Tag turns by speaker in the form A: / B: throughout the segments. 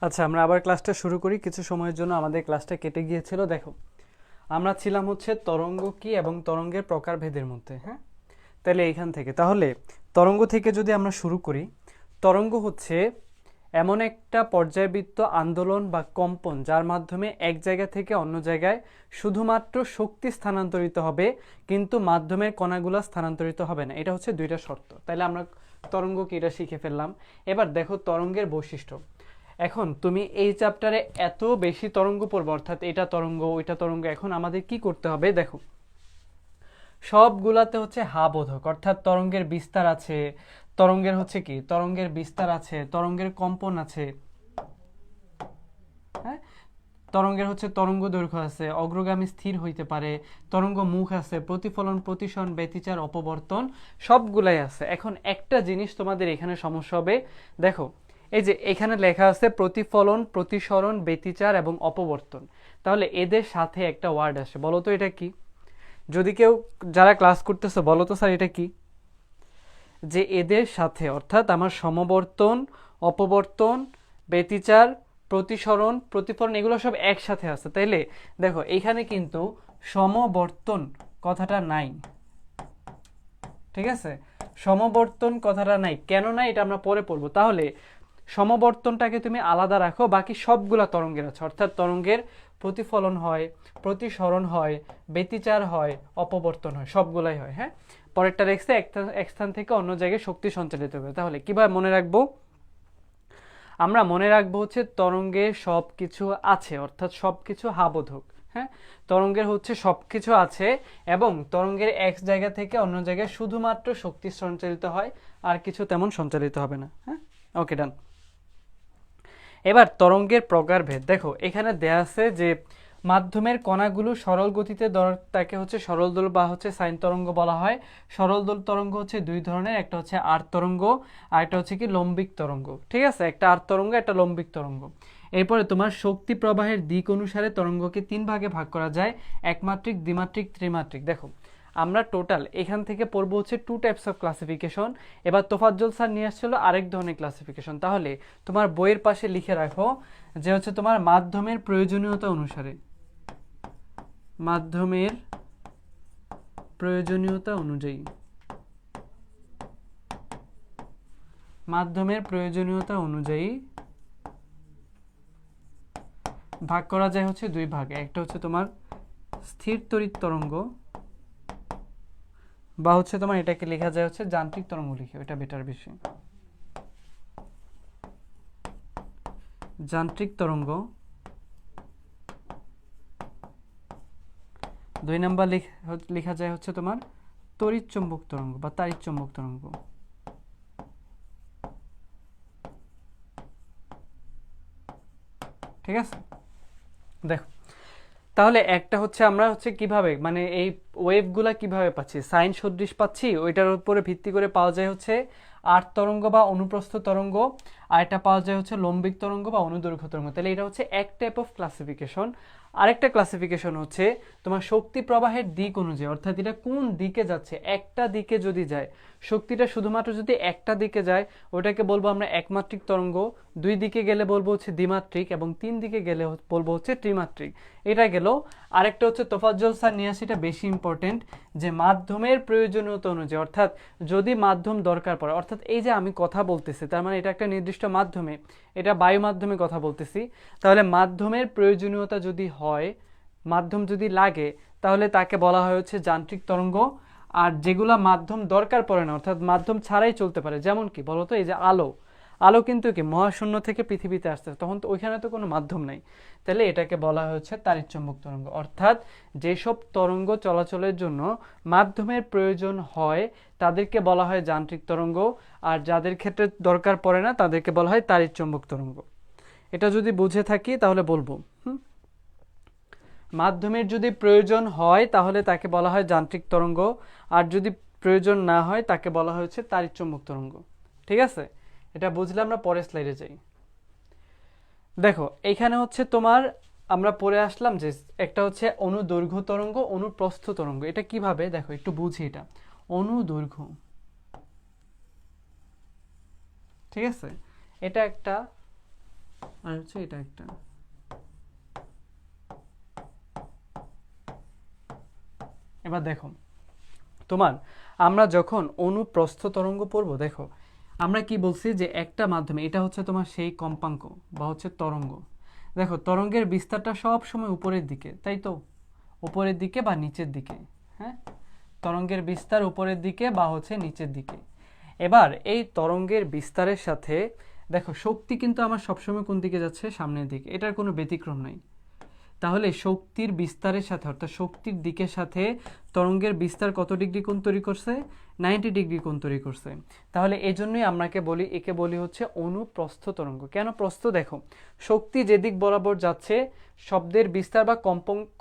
A: আচ্ছা, আমরা আবার ক্লাসটা শুরু করি। কিছু সময়ের জন্য আমাদের ক্লাসটা কেটে গিয়েছিল। দেখো, আমরা ছিলাম হচ্ছে তরঙ্গ কি এবং তরঙ্গের প্রকারভেদের মধ্যে। হ্যাঁ, তাহলে এইখান থেকে তরঙ্গ থেকে যদি আমরা শুরু করি, তরঙ্গ হচ্ছে এমন একটা পর্যায়বৃত্ত আন্দোলন বা কম্পন যার মাধ্যমে এক জায়গা থেকে অন্য জায়গায় শুধুমাত্র শক্তি স্থানান্তরিত হবে, কিন্তু মাধ্যমের কণাগুলো স্থানান্তরিত হবে না। এটা হচ্ছে দুইটা শর্ত। তাহলে আমরা তরঙ্গ কি এটা শিখে ফেললাম। এবার দেখো তরঙ্গের বৈশিষ্ট্য। এখন তুমি এই চ্যাপ্টারে এত বেশি তরঙ্গ পড়বে, অর্থাৎ এটা তরঙ্গ ওইটা তরঙ্গ। এখন আমাদের কি করতে হবে দেখো, সবগুলাতে হচ্ছে হা বোধক, অর্থাৎ তরঙ্গের বিস্তার আছে, তরঙ্গের হচ্ছে কি তরঙ্গের বিস্তার আছে, তরঙ্গের কম্পন আছে। হ্যাঁ, তরঙ্গের হচ্ছে তরঙ্গ দৈর্ঘ্য আছে, অগ্রগামী স্থির হইতে পারে, তরঙ্গ মুখ আছে, প্রতিফলন প্রতিসরণ ব্যতিচার অপবর্তন সবগুলাই আছে। এখন একটা জিনিস তোমাদের এখানে সমস্যা হবে। দেখো, এই যে এখানে লেখা আছে প্রতিফলন প্রতিসরণ ব্যতিচার এবং অপবর্তন, তাহলে এদের সাথে একটা ওয়ার্ড আসে। বলো তো এটা কি? যদি কেউ যারা ক্লাস করতেছে বলো তো স্যার এটা কি? যে এদের সাথে, অর্থাৎ আমার সমবর্তন, অপবর্তন, ব্যতিচার, প্রতিসরণ, প্রতিফলন এগুলো সব একসাথে আছে। তাইলে দেখো এইখানে কিন্তু সমবর্তন কথাটা নাই। ঠিক আছে, সমবর্তন কথাটা নাই। কেন নাই এটা আমরা পরে পড়বো। তাহলে সমবর্তনটাকে তুমি আলাদা রাখো, বাকি সবগুলা তরঙ্গের আছে, অর্থাৎ তরঙ্গের প্রতিফলন হয়, প্রতিসরণ হয়, ব্যতিচার হয়, অপবর্তন হয়, সবগুলাই হয়। হ্যাঁ, পরেরটা দেখছে এক স্থান থেকে অন্য জায়গায় শক্তি সঞ্চালিত হবে। তাহলে কিভাবে মনে রাখবো? আমরা মনে রাখবো হচ্ছে তরঙ্গে সব কিছু আছে, অর্থাৎ সব কিছু হাবোধক। হ্যাঁ, তরঙ্গের হচ্ছে সব কিছু আছে এবং তরঙ্গের এক জায়গা থেকে অন্য জায়গায় শুধুমাত্র শক্তি সঞ্চালিত হয়, আর কিছু তেমন সঞ্চালিত হবে না। হ্যাঁ, ওকে, ডান। এবার তরঙ্গের প্রকারভেদ দেখো, এখানে দেয়া আছে যে মাধ্যমের কণাগুলো সরল গতিতে তাকে হচ্ছে সরল দোল বা হচ্ছে সাইন তরঙ্গ বলা হয়। সরল দোল তরঙ্গ হচ্ছে দুই ধরনের, একটা হচ্ছে আর্ট তরঙ্গ আর একটা হচ্ছে কি লম্বিক তরঙ্গ। ঠিক আছে, একটা আর্ট তরঙ্গ একটা লম্বিক তরঙ্গ। এরপরে তোমার শক্তি প্রবাহের দিক অনুসারে তরঙ্গকে তিন ভাগে ভাগ করা যায়, একমাত্রিক, দ্বিমাত্রিক, ত্রিমাত্রিক। দেখো, আমরা টোটাল এখান থেকে পড়বো হচ্ছে টু টাইপস অফ ক্লাসিফিকেশন। এবার তোফাজ্জল স্যার নিয়ে আসছিল আরেক ধরনের ক্লাসিফিকেশন। তাহলে তোমার বইয়ের পাশে লিখে রাখো যে হচ্ছে তোমার মাধ্যমের প্রয়োজনীয়তা অনুসারে, মাধ্যমের প্রয়োজনীয়তা অনুযায়ী, মাধ্যমের প্রয়োজনীয়তা অনুযায়ী ভাগ করা যায় হচ্ছে দুই ভাগে। একটা হচ্ছে তোমার স্থির তড়িৎ তরঙ্গ, বা হচ্ছে তোমার এটাকে লেখা যায় হচ্ছে যান্ত্রিক তরঙ্গ, লিখে ওটা বেটার বেশি। যান্ত্রিক তরঙ্গ। দুই নাম্বার লেখা যায় হচ্ছে তোমার তড়িৎ চুম্বক তরঙ্গ বা তাড়িৎ চুম্বক তরঙ্গ। ঠিক আছে, দেখো তাহলে একটা হচ্ছে আমরা হচ্ছে কিভাবে মানে এই ওয়েভগুলা কিভাবে পাচ্ছি, সাইন সদৃশ পাচ্ছি, ওইটার উপরে ভিত্তি করে পাওয়া যায় হচ্ছে আর্ট তরঙ্গ বা অনুপ্রস্থ তরঙ্গ, আর এটা পাওয়া যায় হচ্ছে লম্বিক তরঙ্গ বা অনুদৈর্ঘ্য তরঙ্গ। তাহলে এটা হচ্ছে এক টাইপ অফ ক্লাসিফিকেশন। আরেকটা ক্লাসিফিকেশন হচ্ছে তোমার শক্তি প্রবাহের দিক অনুযায়ী, অর্থাৎ এটা কোন দিকে যাচ্ছে। একটা দিকে যদি যায়, শক্তিটা শুধুমাত্র যদি একটা দিকে যায়, ওটাকে বলবো আমরা একমাত্রিক তরঙ্গ। দুই দিকে গেলে বলবো হচ্ছে দ্বিমাত্রিক, এবং তিন দিকে গেলে বলবো হচ্ছে ত্রিমাত্রিক। এটা গেল। আরেকটা হচ্ছে তোফাজ্জল স্যার নিয়ে আসে, এটা বেশি ইম্পর্টেন্ট, যে মাধ্যমের প্রয়োজনীয়তা অনুযায়ী, অর্থাৎ যদি মাধ্যম দরকার পড়ে, অর্থাৎ এই যে আমি কথা বলতেছি তার মানে এটা একটা নির্দিষ্ট মাধ্যমে, এটা বায়ু মাধ্যমে কথা বলতেছি। তাহলে মাধ্যমের প্রয়োজনীয়তা যদি হয়, মাধ্যম যদি লাগে, তাহলে তাকে বলা হয় হচ্ছে যান্ত্রিক তরঙ্গ। আর যেগুলা মাধ্যম দরকার পড়ে না, অর্থাৎ মাধ্যম ছাড়াই চলতে পারে, যেমন কি বলতো এই যে আলো, আলো কিন্তু কি মহাশূন্য থেকে পৃথিবীতে আসছে, তখন তো ওইখানে তো কোনো মাধ্যম নাই। তাহলে এটাকে বলা হচ্ছে তাড়িৎচুম্বক তরঙ্গ। অর্থাৎ যেসব তরঙ্গ চলাচলের জন্য মাধ্যমের প্রয়োজন হয় তাদেরকে বলা হয় যান্ত্রিক তরঙ্গ, আর যাদের ক্ষেত্রে দরকার পড়ে না তাদেরকে বলা হয় তাড়িৎচুম্বক তরঙ্গ। এটা যদি বুঝে থাকি তাহলে বলবো। মাধ্যমের যদি প্রয়োজন হয় তাহলে তাকে বলা হয় যান্ত্রিক তরঙ্গ, আর যদি প্রয়োজন না হয় তাকে বলা হচ্ছে তাড়িৎচুম্বক তরঙ্গ। ঠিক আছে, এটা বুঝলে আমরা পরের স্লাইডে যাই। দেখো এখানে হচ্ছে তোমার আমরা পড়ে আসলাম যে একটা হচ্ছে অনুদৈর্ঘ্য তরঙ্গ, অনুপ্রস্থ তরঙ্গ। এটা কিভাবে দেখো একটু বুঝি। এটা অনুদৈর্ঘ্য, ঠিক আছে, এটা একটা আর হচ্ছে এটা একটা। এবার দেখো তোমার আমরা যখন অনুপ্রস্থ তরঙ্গ পড়বো, দেখো আমরা কি বলছি যে একটা মাধ্যমে, এটা হচ্ছে তোমার সেই কম্পাঙ্ক বা হচ্ছে তরঙ্গ। দেখো তরঙ্গের বিস্তারটা সব সময় উপরের দিকে, তাই তো, উপরের দিকে বা নিচের দিকে। হ্যাঁ, তরঙ্গের বিস্তার উপরের দিকে বা হচ্ছে নিচের দিকে। এবার এই তরঙ্গের বিস্তারের সাথে দেখো শক্তি কিন্তু আমার সবসময় কোন দিকে যাচ্ছে, সামনের দিকে, এটার কোনো ব্যতিক্রম নাই। তাহলে শক্তির বিস্তারের সাথে অর্থাৎ শক্তির দিকের সাথে তরঙ্গের বিস্তার কত ডিগ্রি কোণ তৈরি করছে, 90 ডিগ্রি কোণ তৈরি করছে। তাহলে এজন্যই আমরাকে বলি, একে বলি হচ্ছে অনুপ্রস্থ তরঙ্গ। কেন প্রস্থ? দেখো শক্তি যেদিক বরাবর যাচ্ছে শব্দের বিস্তার বা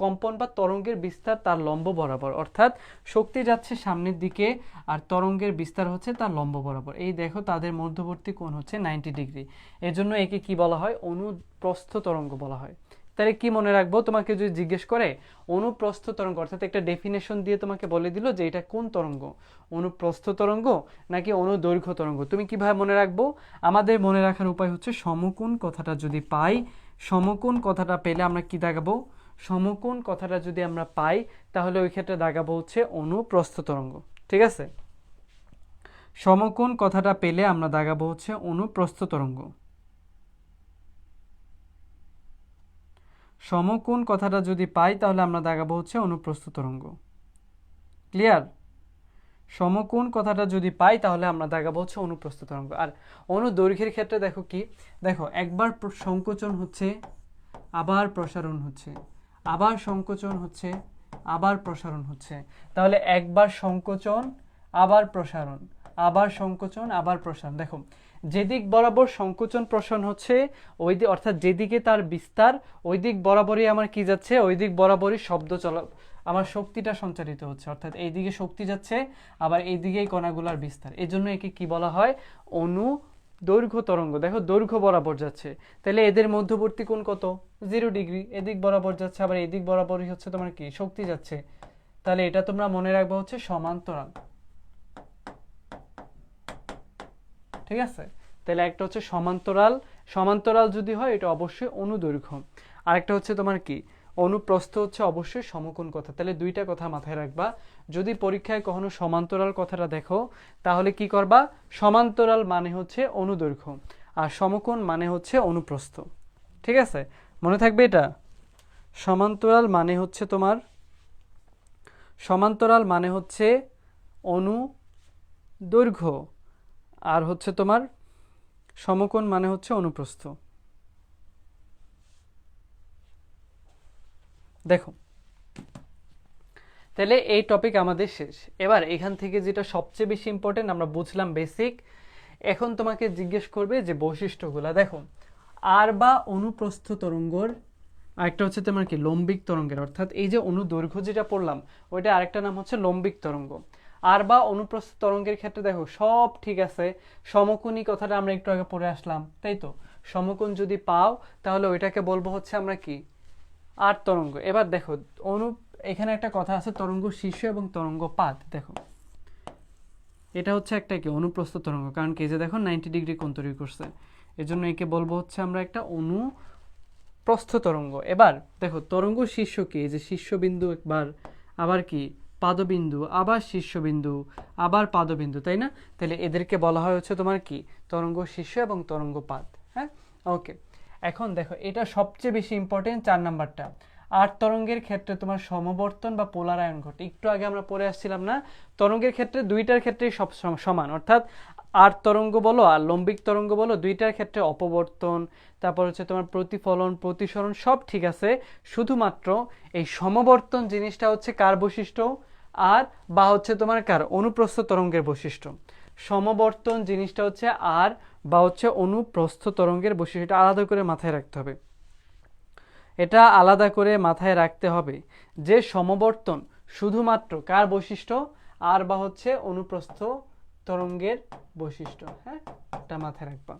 A: কম্পন বা তরঙ্গের বিস্তার তার লম্ব বরাবর, অর্থাৎ শক্তি যাচ্ছে সামনের দিকে আর তরঙ্গের বিস্তার হচ্ছে তার লম্ব বরাবর। এই দেখো তাদের মধ্যবর্তী কোণ হচ্ছে 90 ডিগ্রি। এজন্য একে কি বলা হয়, অনুপ্রস্থ তরঙ্গ বলা হয়। তাহলে কি মনে রাখবো, তোমাকে যদি জিজ্ঞেস করে অনুপ্রস্থ তরঙ্গ, অর্থাৎ একটা ডেফিনেশন দিয়ে তোমাকে বলে দিল যে এটা কোন তরঙ্গ, অনুপ্রস্থ তরঙ্গ নাকি অনুদৈর্ঘ্য তরঙ্গ, তুমি কিভাবে মনে রাখবো? আমাদের মনে রাখার উপায় হচ্ছে সমকোণ কথাটা যদি পাই, সমকোণ কথাটা পেলে আমরা কি দাগাবো, সমকোণ কথাটা যদি আমরা পাই তাহলে ওই ক্ষেত্রে দাগাবো হচ্ছে অনুপ্রস্থ তরঙ্গ। ঠিক আছে, সমকোণ কথাটা পেলে আমরা দাগাবো হচ্ছে অনুপ্রস্থ তরঙ্গ। সমকোণ কথাটা যদি পাই তাহলে আমরা দাগাবো হচ্ছে অনুপ্রস্থ তরঙ্গ। ক্লিয়ার? সমকোণ কথাটা যদি পাই তাহলে আমরা দাগাবো হচ্ছে অনুপ্রস্থ তরঙ্গ। আর অনুদৈর্ঘ্যের ক্ষেত্রে দেখো কি, দেখো একবার সংকোচন হচ্ছে, আবার প্রসারণ হচ্ছে, আবার সংকোচন হচ্ছে, আবার প্রসারণ হচ্ছে। তাহলে একবার সংকোচন, আবার প্রসারণ, আবার সংকোচন, আবার প্রসারণ। দেখো যেদিক বরাবর সংকোচন প্রসারণ হচ্ছে ওই দিক, অর্থাৎ যেদিকে তার বিস্তার ওই দিক বরাবরই আমার কি যাচ্ছে, ওই দিক বরাবরই শব্দ চলা, আমার শক্তিটা সঞ্চারিত হচ্ছে, অর্থাৎ এই দিকে শক্তি যাচ্ছে আবার এই দিকেই কণাগুলার বিস্তার। এই জন্য একে কি বলা হয়, অনুদৈর্ঘ্য তরঙ্গ। দেখো দৈর্ঘ্য বরাবর যাচ্ছে, তাহলে এদের মধ্যবর্তী কোণ কত, 0 ডিগ্রি। এদিক বরাবর যাচ্ছে আবার এদিক বরাবরই হচ্ছে তোমার কি শক্তি যাচ্ছে, তাহলে এটা তোমরা মনে রাখবা হচ্ছে সমান্তরাল। ঠিক আছে, তাহলে একটা হচ্ছে সমান্তরাল, সমান্তরাল যদি হয় এটা অবশ্যই অনুদৈর্ঘ্য। আরেকটা হচ্ছে তোমার কি অনুপ্রস্থ, হচ্ছে অবশ্যই সমকোণ কথা। তাহলে দুইটা কথা মাথায় রাখবা, যদি পরীক্ষায় কখনো সমান্তরাল কথাটা দেখো তাহলে কি করবা, সমান্তরাল মানে হচ্ছে অনুদৈর্ঘ্য আর সমকোণ মানে হচ্ছে অনুপ্রস্থ। ঠিক আছে, মনে থাকবে এটা। সমান্তরাল মানে হচ্ছে তোমার, সমান্তরাল মানে হচ্ছে অনুদৈর্ঘ্য আর হচ্ছে তোমার সমকোণ মানে হচ্ছে অনুপ্রস্থ। দেখো তাহলে এই টপিক আমাদের শেষ। এবার এখান থেকে যেটা সবচেয়ে বেশি ইম্পর্টেন্ট আমরা বুঝলাম বেসিক, এখন তোমাকে জিজ্ঞেস করবে যে বৈশিষ্ট্যগুলা। দেখো আর বা অনুপ্রস্থ তরঙ্গর আরেকটা হচ্ছে তোমার কি লম্বিক তরঙ্গের, অর্থাৎ এই যে অনুদৈর্ঘ্য যেটা পড়লাম ওইটা আরেকটা নাম হচ্ছে লম্বিক তরঙ্গ। আর বা অনুপ্রস্থ তরঙ্গের ক্ষেত্রে দেখো সব ঠিক আছে, সমকোণী কথাটা আমরা একটু আগে পড়ে আসলাম, তাই তো, সমকোণ যদি পাও তাহলে ওইটাকে বলবো হচ্ছে আমরা কি আর তরঙ্গ। এবার দেখো এখানে একটা কথা আছে তরঙ্গ শীর্ষ এবং তরঙ্গ পাত। দেখো এটা হচ্ছে একটা কি অনুপ্রস্থ তরঙ্গ, কারণ কি যে দেখো 90 ডিগ্রি কোণ তৈরি করছে, এজন্য একে বলবো হচ্ছে আমরা একটা অনুপ্রস্থ তরঙ্গ। এবার দেখো তরঙ্গ শীর্ষ কি, এই যে শীর্ষবিন্দু একবার, আবার কি পাদবিন্দু, আবার শীর্ষবিন্দু, আবার পাদবিন্দু, তাই না? তাহলে এদেরকে বলা হয় হচ্ছে তোমার কি তরঙ্গ শীর্ষ এবং তরঙ্গ পাত। হ্যাঁ, ওকে। এখন দেখো এটা সবচেয়ে বেশি ইম্পর্টেন্ট, 4 নাম্বারটা। আর তরঙ্গের ক্ষেত্রে তোমার সমবর্তন বা পোলারায়ন ঘটে, একটু আগে আমরা পড়ে আসছিলাম না, তরঙ্গের ক্ষেত্রে দুইটার ক্ষেত্রেই সব সমান, অর্থাৎ আর তরঙ্গ বলো আর লম্বিক তরঙ্গ বলো দুইটার ক্ষেত্রে অপবর্তন, তারপর হচ্ছে তোমার প্রতিফলন, প্রতিসরণ সব ঠিক আছে, শুধুমাত্র এই সমবর্তন জিনিসটা হচ্ছে কার বৈশিষ্ট্য, আর বা হচ্ছে তোমার কার অনুপ্রস্থ তরঙ্গের বৈশিষ্ট্য। সমবর্তন জিনিসটা হচ্ছে আর বা হচ্ছে অনুপ্রস্থ তরঙ্গের বৈশিষ্ট্য, এটা আলাদা করে মাথায় রাখতে হবে, এটা আলাদা করে মাথায় রাখতে হবে যে সমবর্তন শুধুমাত্র কার বৈশিষ্ট্য, আর বা হচ্ছে অনুপ্রস্থ তরঙ্গের বৈশিষ্ট্য। হ্যাঁ, এটা মাথায় রাখবা।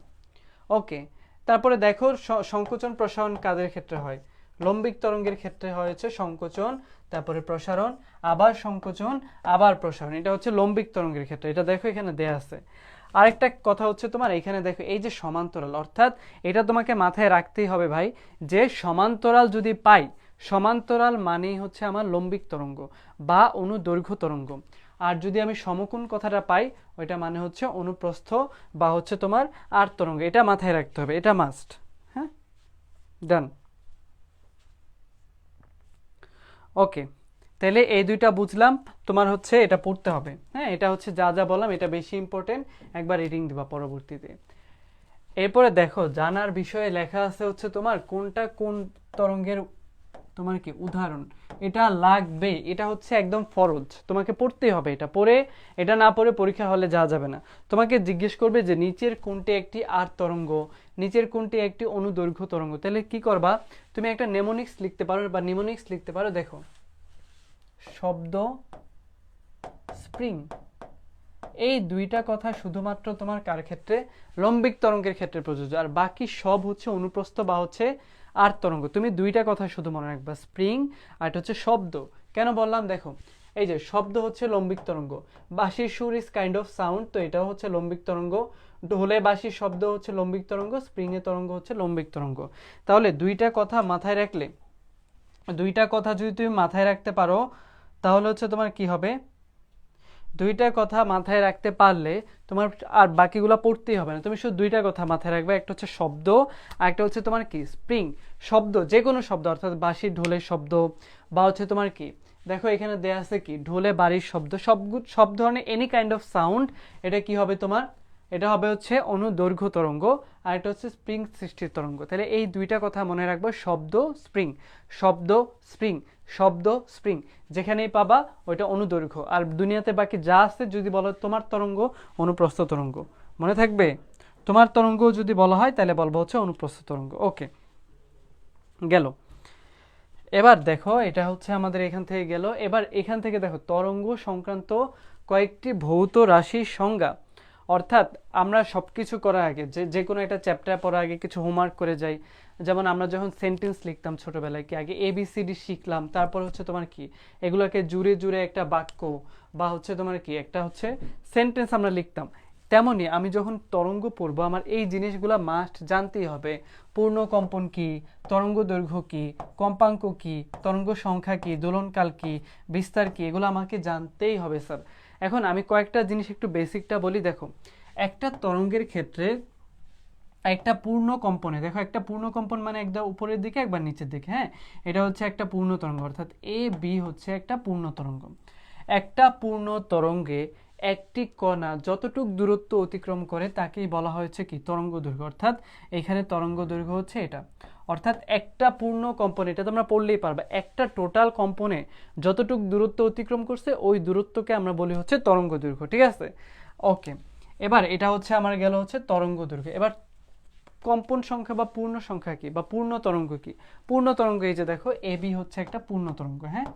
A: ওকে, তারপরে দেখো সংকোচন প্রসারণ কাদের ক্ষেত্রে হয়, লম্বিক তরঙ্গের ক্ষেত্রে হয়েছে সংকোচন, তারপরে প্রসারণ, আবার সংকোচন, আবার প্রসারণ, এটা হচ্ছে লম্বিক তরঙ্গের ক্ষেত্রে, এটা দেখো এখানে দেয়া আছে। আরেকটা কথা হচ্ছে তোমার এখানে দেখো এই যে সমান্তরাল, অর্থাৎ এটা তোমাকে মাথায় রাখতেই হবে ভাই, যে সমান্তরাল যদি পাই, সমান্তরাল মানেই হচ্ছে আমার লম্বিক তরঙ্গ বা অনুদৈর্ঘ্য তরঙ্গ। আর যদি আমি সমকোণ কথাটা পাই, ওইটা মানে হচ্ছে অনুপ্রস্থ বা হচ্ছে তোমার আর তরঙ্গ। এটা মাথায় রাখতে হবে, এটা মাস্ট। হ্যাঁ, ডান। ওকে, তাহলে এই দুইটা বুঝলাম, তোমার হচ্ছে এটা পড়তে হবে। হ্যাঁ, এটা হচ্ছে যা যা বললাম এটা বেশি ইম্পর্টেন্ট, একবার রিডিং দিবা পরবর্তীতে। এরপরে দেখো জানার বিষয়ে লেখা আছে হচ্ছে তোমার কোনটা কোন তরঙ্গের তোমার কি উদাহরণ, এটা লাগবে, এটা হচ্ছে একদম ফরজ, তোমাকে পড়তেই হবে। এটা পড়ে, এটা না পড়ে পরীক্ষা হলে যাওয়া যাবে না। তোমাকে জিজ্ঞেস করবে যে নিচের কোনটি একটি আর তরঙ্গ, নিচের কোনটি একটি অনুদৈর্ঘ্য তরঙ্গ। তাহলে কি করবা, তুমি একটা নেমোনিক্স লিখতে পারো বা নিমোনিক্স লিখতে পারো। দেখো, শব্দ, স্প্রিং, এই দুইটা কথা শুধুমাত্র তোমার কার ক্ষেত্রে, লম্বিক তরঙ্গের ক্ষেত্রে প্রযোজ্য, আর বাকি সব হচ্ছে অনুপ্রস্থ বা হচ্ছে আর তরঙ্গ। তুমি দুইটা কথা শুধু মনে রাখবা, স্প্রিং আর এটা হচ্ছে শব্দ। কেন বললাম দেখো, এই যে শব্দ হচ্ছে লম্বিক তরঙ্গ, বাঁশির সুর ইজ কাইন্ড অফ সাউন্ড, তো এটাও হচ্ছে লম্বিক তরঙ্গ। ঢোলে বাঁশির শব্দ হচ্ছে লম্বিক তরঙ্গ, স্প্রিং এর তরঙ্গ হচ্ছে লম্বিক তরঙ্গ। তাহলে দুইটা কথা মাথায় রাখলে, দুইটা কথা যদি তুমি মাথায় রাখতে পারো, তাহলে হচ্ছে তোমার কি হবে, দুইটা কথা মাথায় রাখতে পারলে তোমার আর বাকিগুলো পড়তেই হবে না, তুমি শুধু দুইটা কথা মাথায় রাখবে, একটা হচ্ছে শব্দ আর একটা হচ্ছে তোমার কি স্প্রিং। শব্দ যে কোনো শব্দ, অর্থাৎ বাঁশির ঢোলের শব্দ বা হচ্ছে তোমার কি, দেখো এখানে দেয়া আছে কি ঢোলে বাড়ির শব্দ, সব ধরনের এনি কাইন্ড অফ সাউন্ড, এটা কি হবে তোমার, এটা হবে হচ্ছে অনুদৈর্ঘ্য তরঙ্গ, আর এটা হচ্ছে স্প্রিং সৃষ্টির তরঙ্গ। তাহলে এই দুইটা কথা মনে রাখবো, শব্দ স্প্রিং, শব্দ স্প্রিং, শব্দ স্প্রিং, যেখানেই পাবা ওইটা অনুদৈর্ঘ্য। আর দুনিয়াতে বাকি যা আছে যদি বলো তোমার তরঙ্গ, অনুপ্রস্থ তরঙ্গ, মনে থাকবে। তোমার তরঙ্গ যদি বলা হয় তাহলে বলবো হচ্ছে অনুপ্রস্থ তরঙ্গ। ওকে, গেল। এবার দেখো এটা হচ্ছে আমাদের এখান থেকে গেল। এবার এখান থেকে দেখো তরঙ্গ সংক্রান্ত কয়েকটি ভৌত রাশির সংজ্ঞা। অর্থাৎ আমরা সব কিছু করার আগে, যে কোনো একটা চ্যাপ্টার পড়ার আগে কিছু হোমওয়ার্ক করে যাই। যেমন আমরা যখন সেন্টেন্স লিখতাম ছোটবেলায়, কি আগে ABCD শিখলাম, তারপর হচ্ছে তোমার কি এগুলোকে জুড়ে জুড়ে একটা বাক্য বা হচ্ছে তোমার কি একটা হচ্ছে সেন্টেন্স আমরা লিখতাম। তেমনি আমি যখন তরঙ্গ পড়বো, আমার এই জিনিসগুলো মাস্ট জানতেই হবে। পূর্ণ কম্পন কি, তরঙ্গ দৈর্ঘ্য কি, কম্পাঙ্ক কি, তরঙ্গ সংখ্যা কি, দোলনকাল কি, বিস্তার কি, এগুলো আমাকে জানতেই হবে স্যার। এখন আমি কয়েকটা জিনিস একটু বেসিকটা বলি। দেখো, একটা তরঙ্গের ক্ষেত্রে একটা পূর্ণ কম্পনে, দেখো একটা পূর্ণ কম্পন মানে একদম উপরের দিকে একবার নিচের দিকে। হ্যাঁ, এটা হচ্ছে একটা পূর্ণ তরঙ্গ, অর্থাৎ AB হচ্ছে একটা পূর্ণ তরঙ্গ। একটা পূর্ণ তরঙ্গে একটি কণা যতটুক দূরত্ব অতিক্রম করে তাকেই বলা হয়েছে কি তরঙ্গ দৈর্ঘ্য। অর্থাৎ এখানে তরঙ্গ দৈর্ঘ্য হচ্ছে এটা। অর্থাৎ একটা পূর্ণ কম্পনে, এটা তোমরা পড়লেই পারবে, একটা টোটাল কম্পনে যতটুক দূরত্ব অতিক্রম করছে ওই দূরত্বকে আমরা বলি হচ্ছে তরঙ্গ দৈর্ঘ্য। ঠিক আছে, ওকে। এবার এটা হচ্ছে আমার গেল হচ্ছে তরঙ্গ দৈর্ঘ্য। এবার কম্পন সংখ্যা বা পূর্ণ সংখ্যা কি বা পূর্ণ তরঙ্গ কি? পূর্ণ তরঙ্গ এই যে দেখো AB হচ্ছে একটা পূর্ণ তরঙ্গ। হ্যাঁ,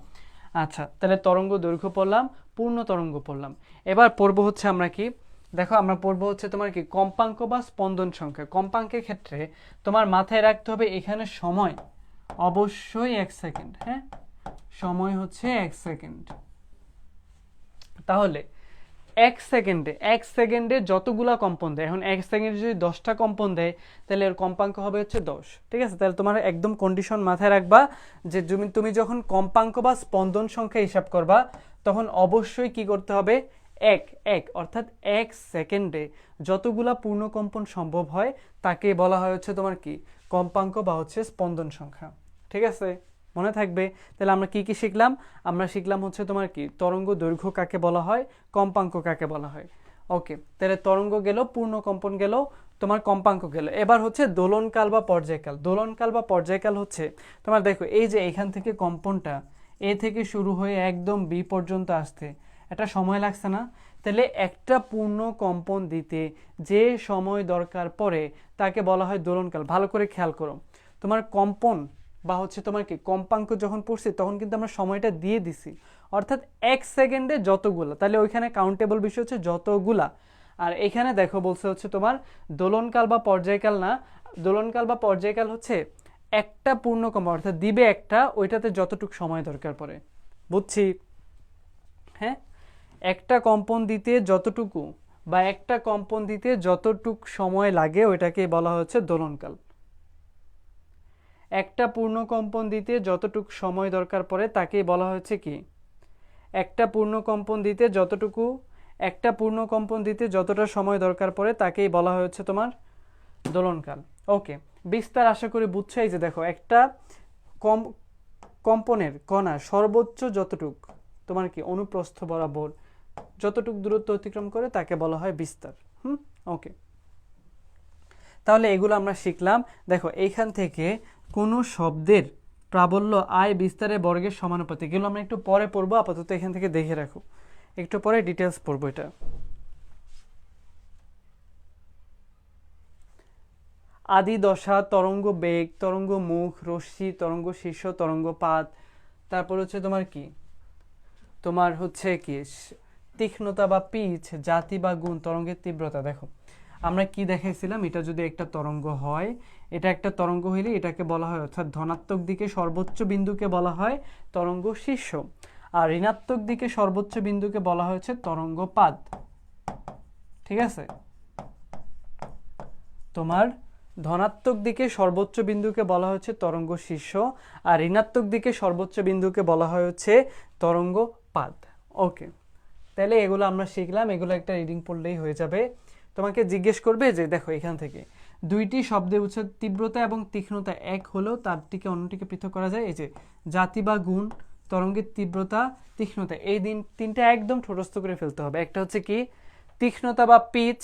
A: আচ্ছা, তাহলে তরঙ্গ দৈর্ঘ্য পড়লাম, পূর্ণ তরঙ্গ পড়লাম। এবার পড়বো হচ্ছে আমরা কি, দেখো আমরা পড়বো হচ্ছে তোমার কি কম্পাঙ্ক বা স্পন্দন সংখ্যা। কম্পাঙ্কের ক্ষেত্রে তোমার মাথায় রাখতে হবে এখানে সময় অবশ্যই 1 সেকেন্ড। হ্যাঁ, সময় হচ্ছে 1 সেকেন্ড। তাহলে 1 সেকেন্ডে যতগুলা কম্পন দেয়, এখন 1 সেকেন্ডে যদি 10টা কম্পন দেয় তাহলে এর কম্পাঙ্ক হবে হচ্ছে 10। ঠিক আছে, তাহলে তোমার একদম কন্ডিশন মাথায় রাখবা যে তুমি যখন কম্পাঙ্ক বা স্পন্দন সংখ্যা হিসাব করবা তখন অবশ্যই কি করতে হবে, এক, অর্থাৎ 1 সেকেন্ডে যতগুলা পূর্ণ কম্পন সম্ভব হয় তাকে বলা হয় হচ্ছে তোমার কি কম্পাঙ্ক বা হচ্ছে স্পন্দন সংখ্যা। ঠিক আছে, মনে থাকবে। তাহলে আমরা কি কি শিখলাম, আমরা শিখলাম হচ্ছে তোমার কি তরঙ্গ দৈর্ঘ্য কাকে বলা হয়, কম্পাঙ্ক কাকে বলা হয়। ওকে, তাহলে তরঙ্গ গেল, পূর্ণ কম্পন গেল, তোমার কম্পাঙ্ক গেল। এবার হচ্ছে দোলনকাল বা পর্যায়কাল। দোলনকাল বা পর্যায়কাল হচ্ছে তোমার দেখো এই যে এখান থেকে কম্পনটা A থেকে শুরু হয়ে একদম B পর্যন্ত আসতে একটা সময় লাগছে না? তাহলে একটা পূর্ণ কম্পন দিতে যে সময় দরকার পড়ে তাকে বলা হয় দোলনকাল। ভালো করে খেয়াল করো, তোমার কম্পন বা হচ্ছে তোমার কি কম্পাঙ্ক যখন পড়ছি তখন কিন্তু আমরা সময়টা দিয়ে দিছি, অর্থাৎ 1 সেকেন্ডে যতগুলা, তাহলে ওইখানে কাউন্টেবল বিষয় হচ্ছে যতগুলা। আর এখানে দেখো বলছে হচ্ছে তোমার দোলনকাল বা পর্যায়কাল না, দোলনকাল বা পর্যায়কাল হচ্ছে একটা পূর্ণ কম্পন, অর্থাৎ দিবে একটা, ওইটাতে যতটুকু সময় দরকার পড়ে। বুঝছি? হ্যাঁ, একটা কম্পন দিতে যতটুকু বা একটা কম্পন দিতে যতটুক সময় লাগে ওইটাকে বলা হচ্ছে দোলনকাল। একটা পূর্ণ কম্পন দিতে যতটুক সময় দরকার পড়ে তাকেই বলা হচ্ছে কি, একটা পূর্ণ কম্পন দিতে যতটা সময় দরকার পড়ে তাকেই বলা হচ্ছে তোমার দোলনকাল। ওকে, বিস্তার আশা করি বুঝছো। এই যে দেখো, একটা কম্পনের কণা সর্বোচ্চ যতটুক তোমার কি অনুপ্রস্থ বরাবর যতটুক দূরত্ব অতিক্রম করে তাকে বলা হয় বিস্তার। ওকে, তাহলে এগুলো আমরা শিখলাম। দেখো, এইখান থেকে কোনো শব্দের প্রাবল্য আয় বিস্তারের বর্গের সমানুপাতিক, এগুলো আমরা একটু পরে পড়বো, আপাতত এখান থেকে দেখে রাখো, একটু পরে ডিটেলস পড়বো এটা। আদি দশা, তরঙ্গ বেগ, তরঙ্গ মুখ, রশ্মি, তরঙ্গ শীর্ষ, তরঙ্গ পাত, তারপর হচ্ছে তোমার কি, তোমার হচ্ছে কি তীক্ষ্ণতা বা পিচ, জাতি বা গুণ, তরঙ্গের তীব্রতা। দেখো, আমরা কি দেখাইছিলাম, এটা যদি একটা তরঙ্গ হয়, এটা একটা তরঙ্গ হইলে এটাকে বলা হয়, অর্থাৎ ধনাত্মক দিকে সর্বোচ্চ বিন্দুকে বলা হয় তরঙ্গ শীর্ষ, আর ঋণাত্মক দিকে সর্বোচ্চ বিন্দুকে বলা হয়েছে তরঙ্গ পাদ। ঠিক আছে, তোমার ধনাত্মক দিকে সর্বোচ্চ বিন্দুকে বলা হচ্ছে তরঙ্গ শীর্ষ, আর ঋণাত্মক দিকে সর্বোচ্চ বিন্দুকে বলা হয় হচ্ছে তরঙ্গ পাদ। ওকে, তাহলে এগুলো আমরা শিখলাম, এগুলো একটা রিডিং পড়লেই হয়ে যাবে। তোমাকে জিজ্ঞেস করবে যে দেখো, এখান থেকে দুইটি শব্দে উচ্চার তীব্রতা এবং তীক্ষ্ণতা এক হলেও তারটিকে অন্যটিকে পৃথক করা যায়। এই যে জাতি বা গুণ, তরঙ্গের তীব্রতা, তীক্ষ্ণতা, এই তিনটা একদম ঠোঁটস্থ করে ফেলতে হবে। একটা হচ্ছে কি তীক্ষ্ণতা বা পিচ,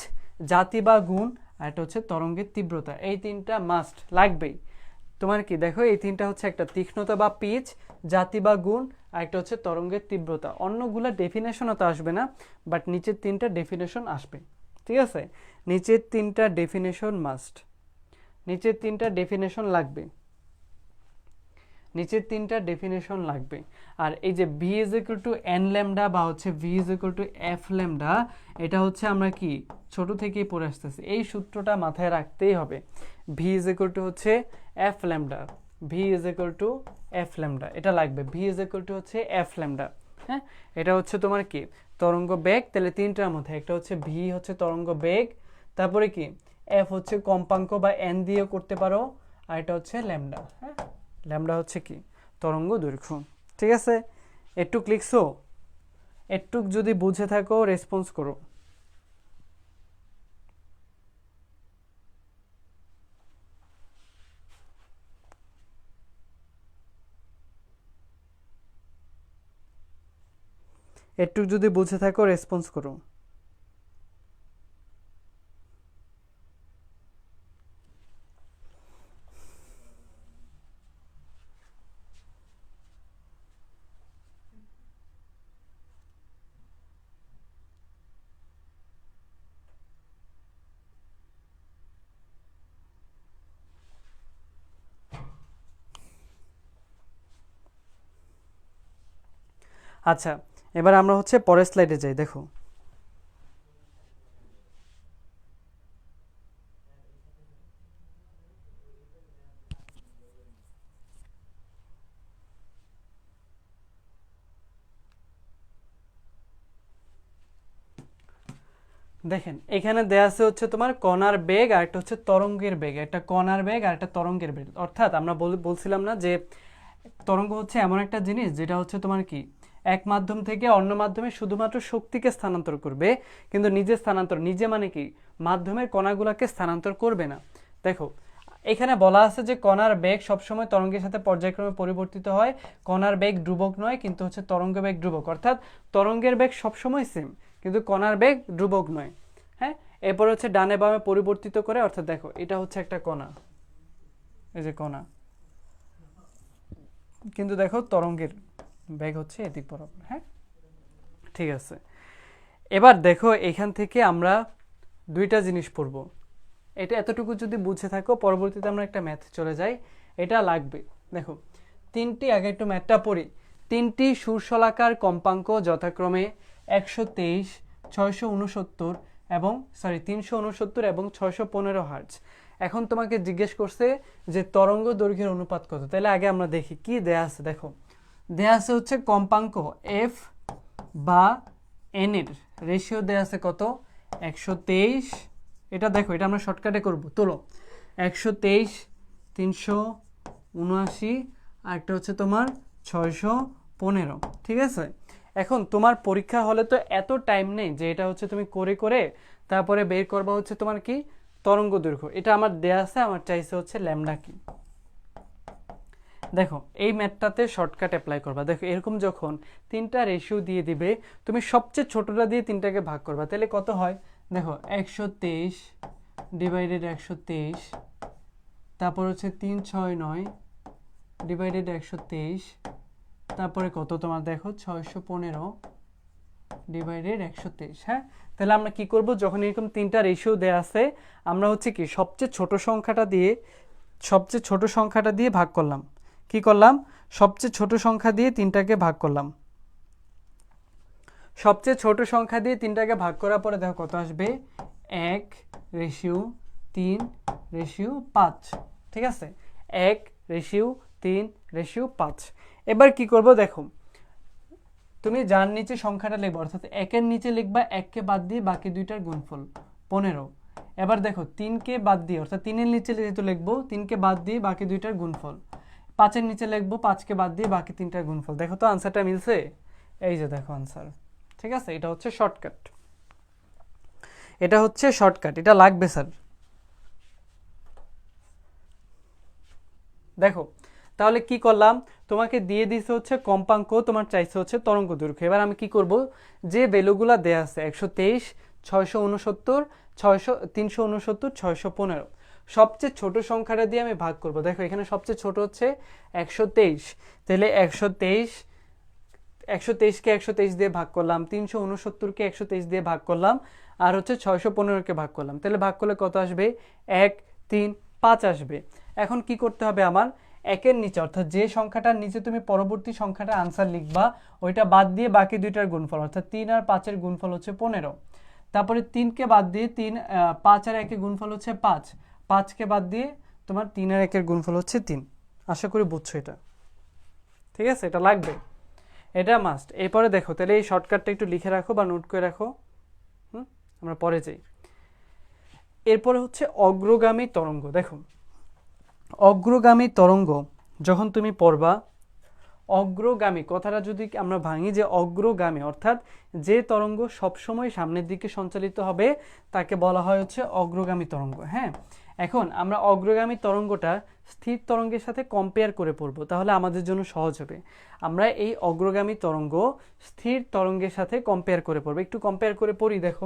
A: জাতি বা গুণ, আর একটা হচ্ছে তরঙ্গের তীব্রতা। এই তিনটা মাস্ট লাগবেই তোমার কি। দেখো, এই তিনটা হচ্ছে একটা তীক্ষ্ণতা বা পিচ, জাতি বা গুণ, আর একটা হচ্ছে তরঙ্গের তীব্রতা। অন্যগুলা ডেফিনেশনও তো আসবে না, বাট নিচের তিনটা ডেফিনেশন আসবে। ঠিক আছে, নিচের তিনটা ডেফিনেশন মাস্ট, নিচের তিনটা ডেফিনেশন লাগবে, নিচের তিনটা ডেফিনেশন লাগবে। আর এই যে V is equal to N lambda বা হচ্ছে V is equal to F lambda, এটা হচ্ছে আমরা কি ছোট থেকেই পড়ে আসতেছি, এই সূত্রটা মাথায় রাখতেই হবে। ভি ইজ ইকুয়াল টু হচ্ছে F lambda, V is equal to F lambda, এটা লাগবে। ভি ইজ ইকুয়াল টু হচ্ছে এফ ল্যামডা। হ্যাঁ, এটা হচ্ছে তোমার কি তরঙ্গ বেগ। তাহলে তিনটার মধ্যে একটা হচ্ছে ভি হচ্ছে তরঙ্গ বেগ, তারপরে কি এফ হচ্ছে কম্পাঙ্ক বা এন দিয়েও করতে পারো, আর এটা হচ্ছে ল্যামডা। হ্যাঁ, ল্যামডা হচ্ছে কি তরঙ্গ দৈর্ঘ্য। ঠিক আছে, একটু লিখছো, একটু যদি বুঝে থাকো রেসপন্স করো। একটু যদি বুঝে থাকো রেসপন্স করো। আচ্ছা, এবার আমরা হচ্ছে পরের স্লাইডে যাই। দেখো, দেখেন এখানে দেয়া আছে হচ্ছে তোমার কণার বেগ আর একটা হচ্ছে তরঙ্গের বেগ, একটা কণার বেগ আর একটা তরঙ্গের বেগ। অর্থাৎ আমরা বলছিলাম না যে তরঙ্গ হচ্ছে এমন একটা জিনিস যেটা হচ্ছে তোমার কি এক মাধ্যম থেকে অন্য মাধ্যমে শুধুমাত্র শক্তিকে স্থানান্তর করবে, কিন্তু নিজে মানে কি মাধ্যমের কণাগুলোকে স্থানান্তর করবে না। দেখো, এখানে বলা আছে যে কণার বেগ সবসময় তরঙ্গের সাথে পর্যায়ক্রমে পরিবর্তিত হয়, কণার বেগ ধ্রুবক নয়, কিন্তু হচ্ছে তরঙ্গ বেগ ধ্রুবক। অর্থাৎ তরঙ্গের বেগ সবসময় সেম, কিন্তু কণার বেগ ধ্রুবক নয়। হ্যাঁ, এরপর হচ্ছে ডানে বামে পরিবর্তিত করে। অর্থাৎ দেখো, এটা হচ্ছে একটা কণা, এই যে কণা, কিন্তু দেখো তরঙ্গের বেগ হচ্ছে এদিক বরাবর। হ্যাঁ, ঠিক আছে। এবার দেখো, এখান থেকে আমরা দুইটা জিনিস পড়ব। এটা এতটুকু যদি বুঝে থাকো, পরবর্তীতে আমরা একটা ম্যাথ চলে যাই, এটা লাগবে। দেখো, আগে একটু ম্যাথটা পড়ি। তিনটি সুরশলাকার কম্পাঙ্ক যথাক্রমে 123, 669 এবং 369 এবং 615 হার্টজ। এখন তোমাকে জিজ্ঞেস করছে যে তরঙ্গ দৈর্ঘ্যের অনুপাত কত। তাহলে আগে আমরা দেখি কি দেয়া আছে। দেখো, দেয়া আছে হচ্ছে কম্পাঙ্ক এফ বা এন এর রেশিও দেয়া আছে কত, 123, এটা দেখো এটা আমরা শর্টকাটে করব, তোলো 123, 379, আর একটা হচ্ছে তোমার 615, ঠিক আছে। এখন তোমার পরীক্ষা হলে তো এত টাইম নেই যে এটা হচ্ছে তুমি করে করে তারপরে বের করবা হচ্ছে তোমার কি তরঙ্গ দৈর্ঘ্য। এটা আমার দেয়া আছে, আমার চাইছে হচ্ছে ল্যামডা কি। দেখো এই ম্যাথটাতে শর্টকাট অ্যাপ্লাই করবা। দেখো এরকম যখন তিনটা রেশিও দিয়ে দিবে, তুমি সবচেয়ে ছোটটা দিয়ে তিনটাকে ভাগ করবা, তাহলে কত হয় দেখো 123 ডিভাইডেড 123, তারপর হচ্ছে 369 ডিভাইডেড 123, তারপরে কত তোমার দেখো 615 ডিভাইডেড 123। হ্যাঁ, তাহলে আমরা কি করব, যখন এরকম তিনটা রেশিও দেয়া আছে আমরা হচ্ছে কি সবচেয়ে ছোট সংখ্যাটা দিয়ে ভাগ করলাম। কি করলাম, সবচেয়ে ছোট সংখ্যা দিয়ে তিনটাকে ভাগ করলাম। সবচেয়ে ছোট সংখ্যা দিয়ে তিনটাকে ভাগ করার পরে দেখো কত আসবে, 1:3:5, ঠিক আছে, 1:3:5। এবার কি করব দেখো, তুমি যার নিচে সংখ্যাটা লিখবা, অর্থাৎ 1-এর নিচে লিখবা 1কে বাদ দিয়ে বাকি দুইটার গুণফল 15। এবার দেখো 3কে বাদ দিয়ে, অর্থাৎ 3-এর নিচে যেহেতু লিখবো 3কে বাদ দিয়ে বাকি দুইটার গুণফল, 5-এর নিচে লিখবো 5কে বাদ দিয়ে বাকি তিনটার গুণফল। দেখো তো আনসারটা মিলছে, এই যে দেখো আনসার, ঠিক আছে। এটা হচ্ছে শর্টকাট, এটা লাগবে স্যার। দেখো তাহলে কি করলাম, তোমাকে দিয়ে দিছে হচ্ছে কম্পাঙ্ক, তোমার চাইছে হচ্ছে তরঙ্গ দৈর্ঘ্য। এবার আমি কি করব, যে ভ্যালুগুলা দেয়া আছে 123, 669, 369, 615, সবচেয়ে ছোট সংখ্যাটা দিয়ে আমি ভাগ করব। দেখো এখানে সবচেয়ে ছোট হচ্ছে 123, তাহলে 123কে 123 দিয়ে ভাগ করলাম, 369কে 123 দিয়ে ভাগ করলাম, আর হচ্ছে 615কে ভাগ করলাম। তাহলে ভাগ করলে কত আসবে, 1, 3, 5 আসবে। এখন কি করতে হবে, আমার 1-এর নিচে, অর্থাৎ যে সংখ্যাটার নিচে তুমি পরবর্তী সংখ্যাটা আনসার লিখবা ওইটা বাদ দিয়ে বাকি দুইটার গুণফল, অর্থাৎ 3 আর 5-এর গুণফল হচ্ছে 15। তারপরে 3কে বাদ দিয়ে 5 আর 1-এর গুণফল হচ্ছে 5, 5কে বাদ দিয়ে তোমার 3 আর 1-এর গুণফল হচ্ছে 3। আশা করি বুঝছো এটা, ঠিক আছে, এটা লাগবে, এটা মাস্ট। এরপরে দেখো তাহলে এই শর্টকাটটা একটু লিখে রাখো বা নোট করে রাখো, আমরা পরে যাই। এরপরে হচ্ছে অগ্রগামী তরঙ্গ। দেখো অগ্রগামী তরঙ্গ যখন তুমি পড়বা, অগ্রগামী কথাটা যদি আমরা ভাঙি, যে অগ্রগামী অর্থাৎ যে তরঙ্গ সবসময় সামনের দিকে সঞ্চালিত হবে তাকে বলা হয় হচ্ছে অগ্রগামী তরঙ্গ। হ্যাঁ, এখন আমরা অগ্রগামী তরঙ্গটা স্থির তরঙ্গের সাথে কম্পেয়ার করে পড়বো, তাহলে আমাদের জন্য সহজ হবে। আমরা এই অগ্রগামী তরঙ্গ স্থির তরঙ্গের সাথে কম্পেয়ার করে পড়বো। একটু কম্পেয়ার করে পড়ি, দেখো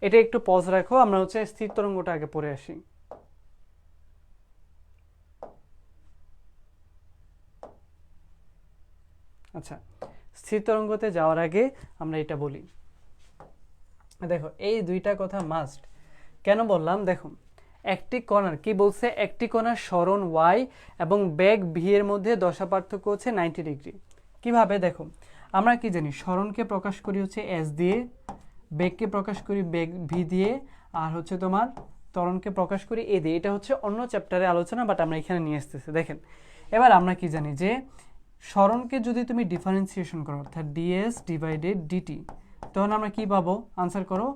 A: এটা একটু পজ রাখো, আমরা হচ্ছে স্থির তরঙ্গটা আগে পড়ে আসি। আচ্ছা, স্থির তরঙ্গতে যাওয়ার আগে আমরা এটা বলি। দেখো এই দুইটা কথা মাস্ট, কেন বললাম, দেখো একটি কণার কি বলছে, একটি কণার সরণ y এবং বেগ v এর মধ্যে দশা পার্থক্য হচ্ছে 90 ডিগ্রি। কিভাবে, দেখো আমরা কি জানি, সরণকে প্রকাশ করি হচ্ছে s দিয়ে, বেগকে প্রকাশ করি বেগ v দিয়ে, আর হচ্ছে তোমার ত্বরণকে প্রকাশ করি a দিয়ে। এটা হচ্ছে অন্য চ্যাপ্টারে আলোচনা, বাট আমরা এখানে নিয়ে আসতেছি। দেখেন এবার আমরা কি জানি, যে সরণকে যদি তুমি ডিফারেন্সিয়েশন করো, অর্থাৎ ds ডিভাইডেড dt, তখন আমরা কি পাবো, আনসার করো,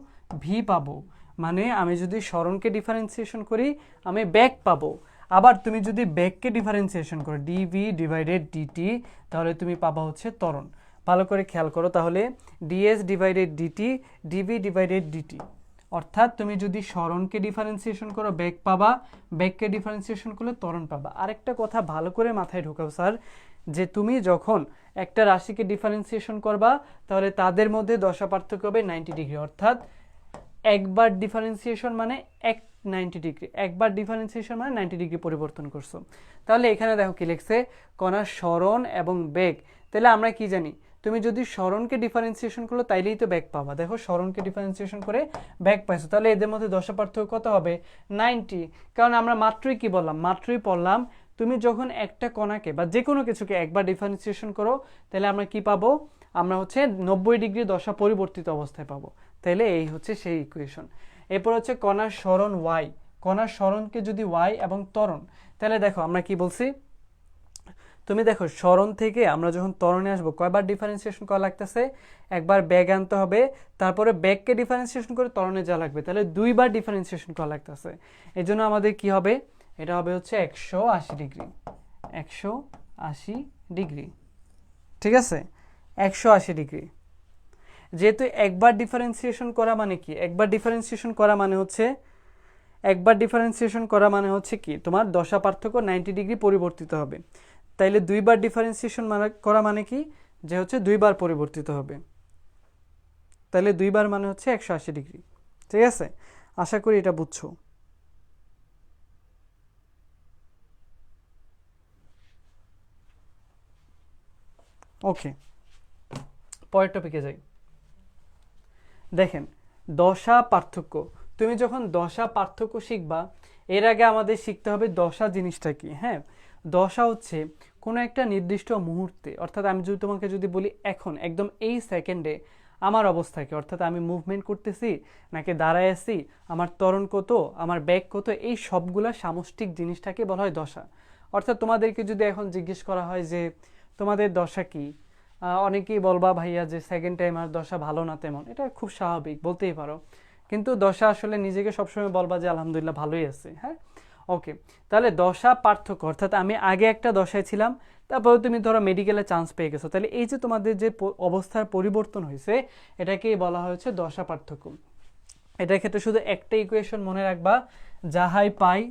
A: v পাবো। মানে আমি যদি সরণকে ডিফারেন্সিয়েশন করি আমি বেগ পাবো, আবার তুমি যদি বেগকে ডিফারেন্সিয়েশন করো dv ডিভাইডেড dt, তাহলে তুমি পাবা হচ্ছে ত্বরণ। ভালো করে খেয়াল করো, তাহলে ds divided dt, dv divided dt, অর্থাৎ তুমি যদি সরণকে ডিফারেন্সিয়েশন করো বেগ পাবা, বেগকে ডিফারেন্সিয়েশন করলে ত্বরণ পাবা। আরেকটা কথা ভালো করে মাথায় ঢোকাও স্যার, যে তুমি যখন একটা রাশিকে ডিফারেন্সিয়েশন করবা তাহলে তাদের মধ্যে দশা পার্থক্য হবে 90 ডিগ্রি, অর্থাৎ একবার ডিফারেন্সিয়েশন মানে 90 ডিগ্রি, একবার ডিফারেন্সিয়েশন মানে 90 ডিগ্রি পরিবর্তন করছো। তাহলে এখানে দেখো কি লিখছে, কণার সরণ এবং বেগ। তাহলে আমরা কি জানি, তুমি যদি সরণকে ডিফারেন্সিয়েশন করলো তাইলেই তো বেগ পাবা। দেখো সরণকে ডিফারেন্সিয়েশন করে বেগ পাইছো, তাহলে এদের মধ্যে দশা পার্থক্য কত হবে, 90। কারণ আমরা মাত্রই কি বললাম, মাত্রই পড়লাম, তুমি যখন একটা কণাকে বা যে কোনো কিছুকে একবার ডিফারেন্সিয়েশন করো তাহলে আমরা কি পাবো, আমরা হচ্ছে 90 ডিগ্রি দশা পরিবর্তিত অবস্থায় পাবো। তাহলে এই হচ্ছে সেই ইকুয়েশন। এরপর হচ্ছে কণার সরণ y, কণার সরণকে যদি y এবং ত্বরণ, তাহলে দেখো আমরা কি বলছি, তুমি দেখো স্মরণ থেকে আমরা যখন ত্বরণে আসবো কয়বার ডিফারেন্সিয়েশন করা লাগতেছে, একবার ব্যাগ আনতে হবে, তারপরে ব্যাগকে ডিফারেন্সিয়েশন করে ত্বরণে যা লাগবে, তাহলে দুইবার ডিফারেন্সিয়েশন করা লাগতেছে। এই জন্য আমাদের কি হবে, এটা হবে হচ্ছে 180 ডিগ্রি, 180 ডিগ্রি, ঠিক আছে, 180 ডিগ্রি। যেহেতু একবার ডিফারেন্সিয়েশন করা মানে কি, একবার ডিফারেন্সিয়েশন করা মানে হচ্ছে, একবার ডিফারেন্সিয়েশন করা মানে হচ্ছে কি, তোমার দশা পার্থক্য 90 ডিগ্রি পরিবর্তিত হবে। তাইলে দুইবার ডিফারেন্সিয়েশন করা মানে কি, যে হচ্ছে দুইবার পরিবর্তিত হবে। তাহলে দুইবার মানে হচ্ছে 180 ডিগ্রি, ঠিক আছে। আশা করি এটা বুঝছো। ওকে, পরের টপিকে যাই। দেখেন দশা পার্থক্য, তুমি যখন দশা পার্থক্য শিখবা, এর আগে আমাদের শিখতে হবে দশা জিনিসটা কি। হ্যাঁ, দশা হচ্ছে কোনো একটা নির্দিষ্ট মুহূর্তে, অর্থাৎ আমি যদি তোমাকে যদি বলি এখন একদম এই সেকেন্ডে আমার অবস্থা কি, অর্থাৎ আমি মুভমেন্ট করতেছি নাকি দাঁড়ায় আছি, আমার ত্বরণ কত, আমার ব্যাগ কত, এই সবগুলা সামষ্টিক জিনিসটাকে বলা হয় দশা। অর্থাৎ তোমাদেরকে যদি এখন জিজ্ঞেস করা হয় যে তোমাদের দশা কি, অনেকেই বলবা ভাইয়া যে সেকেন্ড টাইম আর দশা ভালো না তেমন, এটা খুব স্বাভাবিক, বলতেই পারো। কিন্তু দশা আসলে নিজেকে সবসময় বলবা যে আলহামদুলিল্লাহ ভালোই আছে। হ্যাঁ, ওকে। তাহলে দশা পার্থক্য, অর্থাৎ আমি আগে একটা দশায় ছিলাম, তারপরে তুমি ধরো মেডিকেলে চান্স পেয়ে গেছো, তাহলে এই যে তোমাদের যে অবস্থার পরিবর্তন হয়েছে, এটাকেই বলা হয়েছে দশা পার্থক্য। এটার ক্ষেত্রে শুধু একটা ইকুয়েশন মনে রাখবা, যাহাই পাই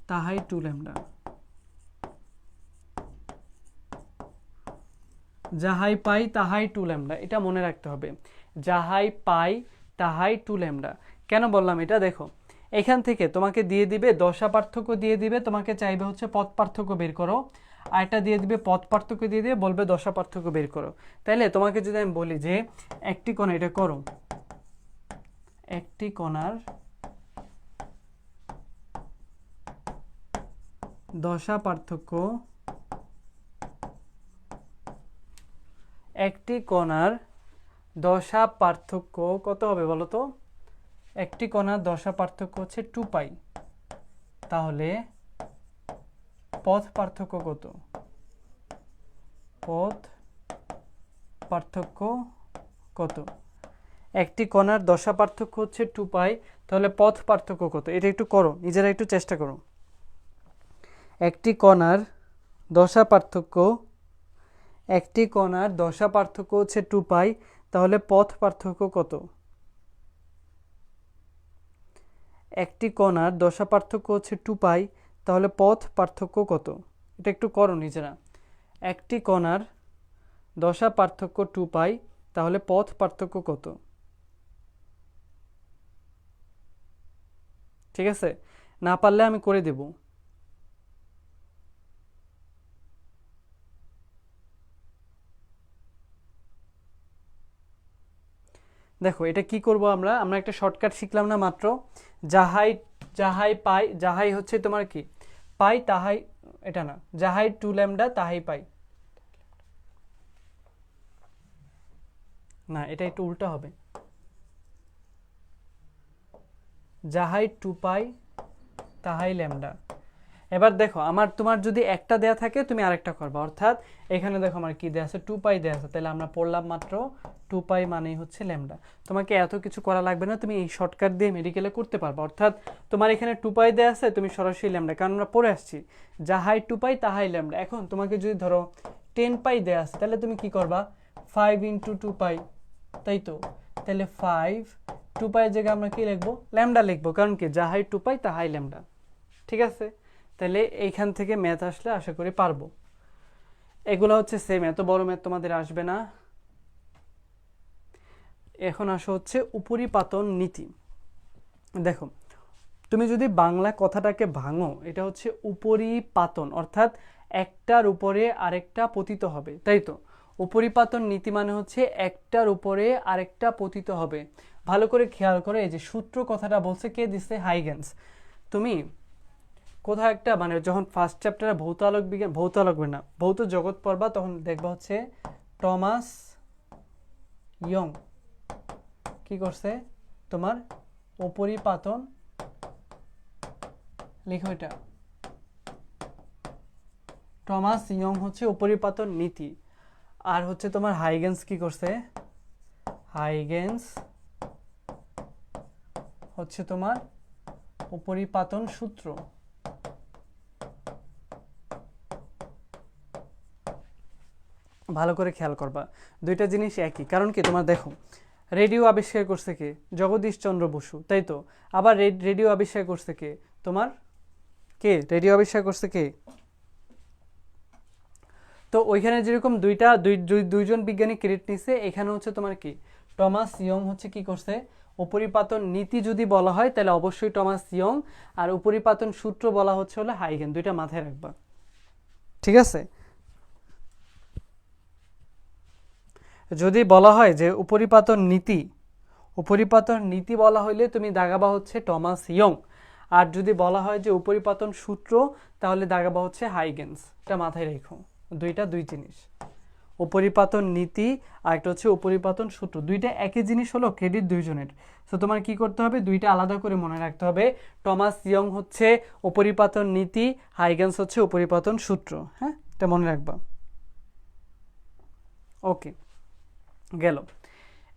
A: তাহাই 2 ল্যামডা, যাহাই পাই তাহাই 2 ল্যামডা, এটা মনে রাখতে হবে। যাহাই পাই তাহাই 2 ল্যামডা। কেন বললাম এটা, দেখো এখান থেকে তোমাকে দিয়ে দিবে দশা পার্থক্য, দিয়ে দিবে তোমাকে চাইবে হচ্ছে পথ পার্থক্য বের করো, আর এটা দিয়ে দিবে পথ পার্থক্য, দিয়ে দিয়ে বলবে দশা পার্থক্য বের করো। তাইলে তোমাকে যদি আমি বলি যে একটি কণা, এটা করো, একটি কণার দশা পার্থক্য, একটি কণার দশা পার্থক্য কত হবে বলো তো, একটি কণার দশা পার্থক্য হচ্ছে 2 পাই, তাহলে পথ পার্থক্য কত, পথ পার্থক্য কত, একটি কণার দশা পার্থক্য হচ্ছে 2 পাই, তাহলে পথ পার্থক্য কত, এটা একটু করো, নিজেরা একটু চেষ্টা করো। একটি কণার দশা পার্থক্য, একটি কণার দশা পার্থক্য হচ্ছে 2 পাই, তাহলে পথ পার্থক্য কত, একটি কণার দশা পার্থক্য হচ্ছে 2 পাই, তাহলে পথ পার্থক্য কত, এটা একটু করো নিজেরা। একটি কণার দশা পার্থক্য 2 পাই, তাহলে পথ পার্থক্য কত, ঠিক আছে। না পারলে আমি করে দেব। দেখো এটা কি করব, আমরা আমরা একটা শর্টকাট শিখলাম না মাত্র, যাহাই, যাহাই পাই, যাহাই হচ্ছে তোমার কি পাই তাহাই, এটা না, যাহাই 2 ল্যামডা তাহাই পাই, না এটা একটু উল্টা হবে, যাহাই 2 পাই তাহাই ল্যামডা। এবার দেখো আমার তোমার যদি একটা দেয়া থাকে তুমি আরেকটা করবা, অর্থাৎ এখানে দেখো আমার কি দেয়া আছে, 2 পাই দেয়া আছে, তাহলে আমরা পড়লাম মাত্র 2 পাই মানেই হচ্ছে ল্যামডা। তোমাকে এত কিছু করা লাগবে না, তুমি এই শর্টকাট দিয়ে মেডিকেলে করতে পারবা। অর্থাৎ তোমার এখানে 2 পাই দেয়া আছে, তুমি সরাসরি ল্যামডা, কারণ আমরা পড়ে আসছি যাহাই 2 পাই তাহাই ল্যামডা। এখন তোমাকে যদি ধরো 10 পাই দেয়া আছে, তাহলে তুমি কি করবা, 5 ইন্টু 2 পাই, তাই তো, তাহলে 5, 2 পাইয়ের জায়গায় আমরা কি লিখবো, ল্যামডা লিখবো, কারণ কি যাহাই 2 পাই তাহাই ল্যামডা, ঠিক আছে। তাহলে এইখান থেকে ম্যাথ আসলে আশা করি পারবো। এগুলো হচ্ছে সেম, এত বড় ম্যাথ তোমাদের আসবে না। এখন আসো হচ্ছে উপরিপাতন নীতি। দেখো তুমি যদি বাংলা কথাটাকে ভাঙো, এটা হচ্ছে উপরিপাতন, অর্থাৎ একটার উপরে আরেকটা পতিত হবে, তাই তো। উপরিপাতন নীতি মানে হচ্ছে একটার উপরে আরেকটা পতিত হবে। ভালো করে খেয়াল করে, এই যে সূত্র কথাটা বলছে কে দিচ্ছে, হাইগেন্স। তুমি কোথাও একটা মানে যখন ফার্স্ট চ্যাপ্টারে ভৌত আলোক বিজ্ঞান, ভৌত আলোক না, ভৌত জগৎ পড়বা, তখন দেখবা হচ্ছে টমাস ইয়ং কি করছে, তোমার উপরিপাতন, লিখো এটা, টমাস ইয়ং হচ্ছে উপরিপাতন নীতি, আর হচ্ছে তোমার হাইগেন্স কি করছে, হাইগেন্স হচ্ছে তোমার উপরিপাতন সূত্র। ভালো করে খেয়াল করবা, দুইটা জিনিস একই। কারণ কি তোমার দেখো, রেডিও আবিষ্কার করছে কে, জগদীশ চন্দ্র বসু, তাই তো। আবার রেডিও আবিষ্কার করছে কে, তোমার কে, রেডিও আবিষ্কার করছে কে। তো ওইখানে যেরকম দুইজন বিজ্ঞানী ক্রেডিট নিছে, এখানে হচ্ছে তোমার কি টমাস ইয়ং হচ্ছে কি করছে, উপরিপাতন নীতি যদি বলা হয় তাহলে অবশ্যই টমাস ইয়ং, আর উপরিপাতন সূত্র বলা হচ্ছে হলো হাইগেন। দুইটা মাথায় রাখবা, ঠিক আছে। যদি বলা হয় যে উপরিপাতন নীতি বলা হইলে তুমি দাগাবা হচ্ছে টমাস ইয়ং, আর যদি বলা হয় যে উপরিপাতন সূত্র তাহলে দাগাবা হচ্ছে হাইগেন্স। এটা মাথায় রেখো, দুইটা দুই জিনিস, উপরিপাতন নীতি আর একটা হচ্ছে উপরিপাতন সূত্র, দুইটা একই জিনিস হলো, ক্রেডিট দুইজনের। তো তোমার কি করতে হবে, দুইটা আলাদা করে মনে রাখতে হবে। টমাস ইয়ং হচ্ছে উপরিপাতন নীতি, হাইগেন্স হচ্ছে উপরিপাতন সূত্র। হ্যাঁ, এটা মনে রাখবা। ওকে, গেল।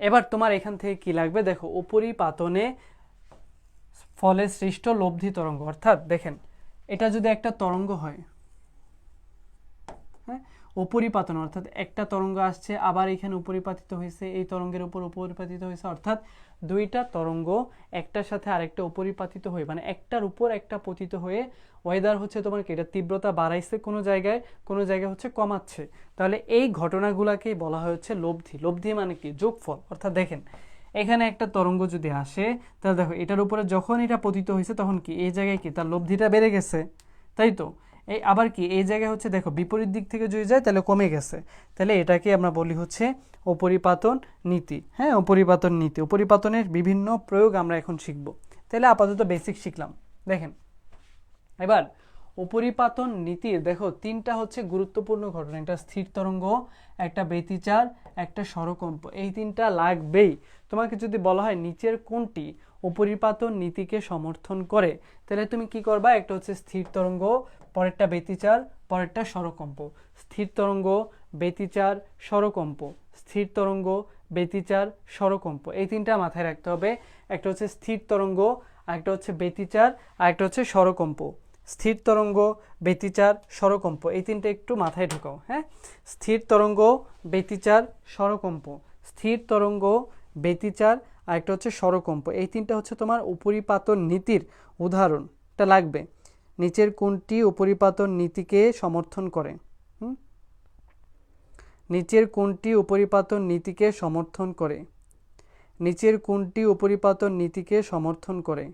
A: এবার তোমার এখান থেকে কি লাগবে দেখো, উপরিপাতনে ফলে সৃষ্ট লব্ধি তরঙ্গ। অর্থাৎ দেখেন, এটা যদি একটা তরঙ্গ হয়, হ্যাঁ, উপরিপাতন অর্থাৎ একটা তরঙ্গ আসছে, আবার এখানে উপরিপাতিত হয়েছে, এই তরঙ্গের উপর উপরিপাতিত হয়েছে, অর্থাৎ দুইটা তরঙ্গ একটার সাথে আরেকটা উপরিপাতিত হয়ে, মানে একটার উপর একটা পতিত হয়ে ওয়েদার হচ্ছে তোমার কি, এটা তীব্রতা বাড়াইছে কোনো জায়গায় হচ্ছে কমাচ্ছে, তাহলে এই ঘটনাগুলাকেই বলা হচ্ছে লব্ধি। লব্ধি মানে কি, যোগফল। অর্থাৎ দেখেন, এখানে একটা তরঙ্গ যদি আসে, তাহলে দেখো এটার উপরে যখন এটা পতিত হয়েছে তখন কি এই জায়গায় কি তার লব্ধিটা বেড়ে গেছে, তাই তো। এই আবার কি এই জায়গায় হচ্ছে দেখো বিপরীত দিক থেকে যদি যায় তাহলে কমে গেছে, তাহলে এটাকে আমরা বলি হচ্ছে উপরিপাতন নীতি। হ্যাঁ, উপরিপাতন নীতি, উপরিপাতনের বিভিন্ন প্রয়োগ আমরা এখন শিখব। তাহলে আপাতত বেসিক শিখলাম। দেখেন এবার উপরিপাতন নীতির দেখো তিনটা হচ্ছে গুরুত্বপূর্ণ ঘটনা, একটা স্থির তরঙ্গ, একটা ব্যতিচার, একটা স্বরকম্প। এই তিনটা লাগবেই। তোমাকে যদি বলা হয় নিচের কোনটি উপরিপাতন নীতিকে সমর্থন করে, তাহলে তুমি কি করবা, একটা হচ্ছে স্থির তরঙ্গ, পরেরটা ব্যতিচার, পরেরটা স্বরকম্প। স্থির তরঙ্গ, ব্যতিচার, স্বরকম্প, স্থির তরঙ্গ, ব্যতিচার, স্বরকম্প, এই তিনটা মাথায় রাখতে হবে। একটা হচ্ছে স্থির তরঙ্গ, আরেকটা হচ্ছে ব্যতিচার, আরেকটা হচ্ছে স্বরকম্প। স্থির তরঙ্গ, ব্যতিচার, স্বরকম্প, এই তিনটা একটু মাথায় ঢোকাও। হ্যাঁ, স্থির তরঙ্গ, ব্যতিচার, স্বরকম্প, স্থির তরঙ্গ, ব্যতিচার, আর একটা হচ্ছে স্বরকম্প, এই তিনটা হচ্ছে তোমার উপরিপাতন নীতির উদাহরণ। এটা লাগবে, নিচের কোনটি উপরিপাতন নীতিকে সমর্থন করে। নিচের কোনটি উপরিপাতন নীতিকে সমর্থন করে, নিচের কোনটি উপরিপাতন নীতিকে সমর্থন করে,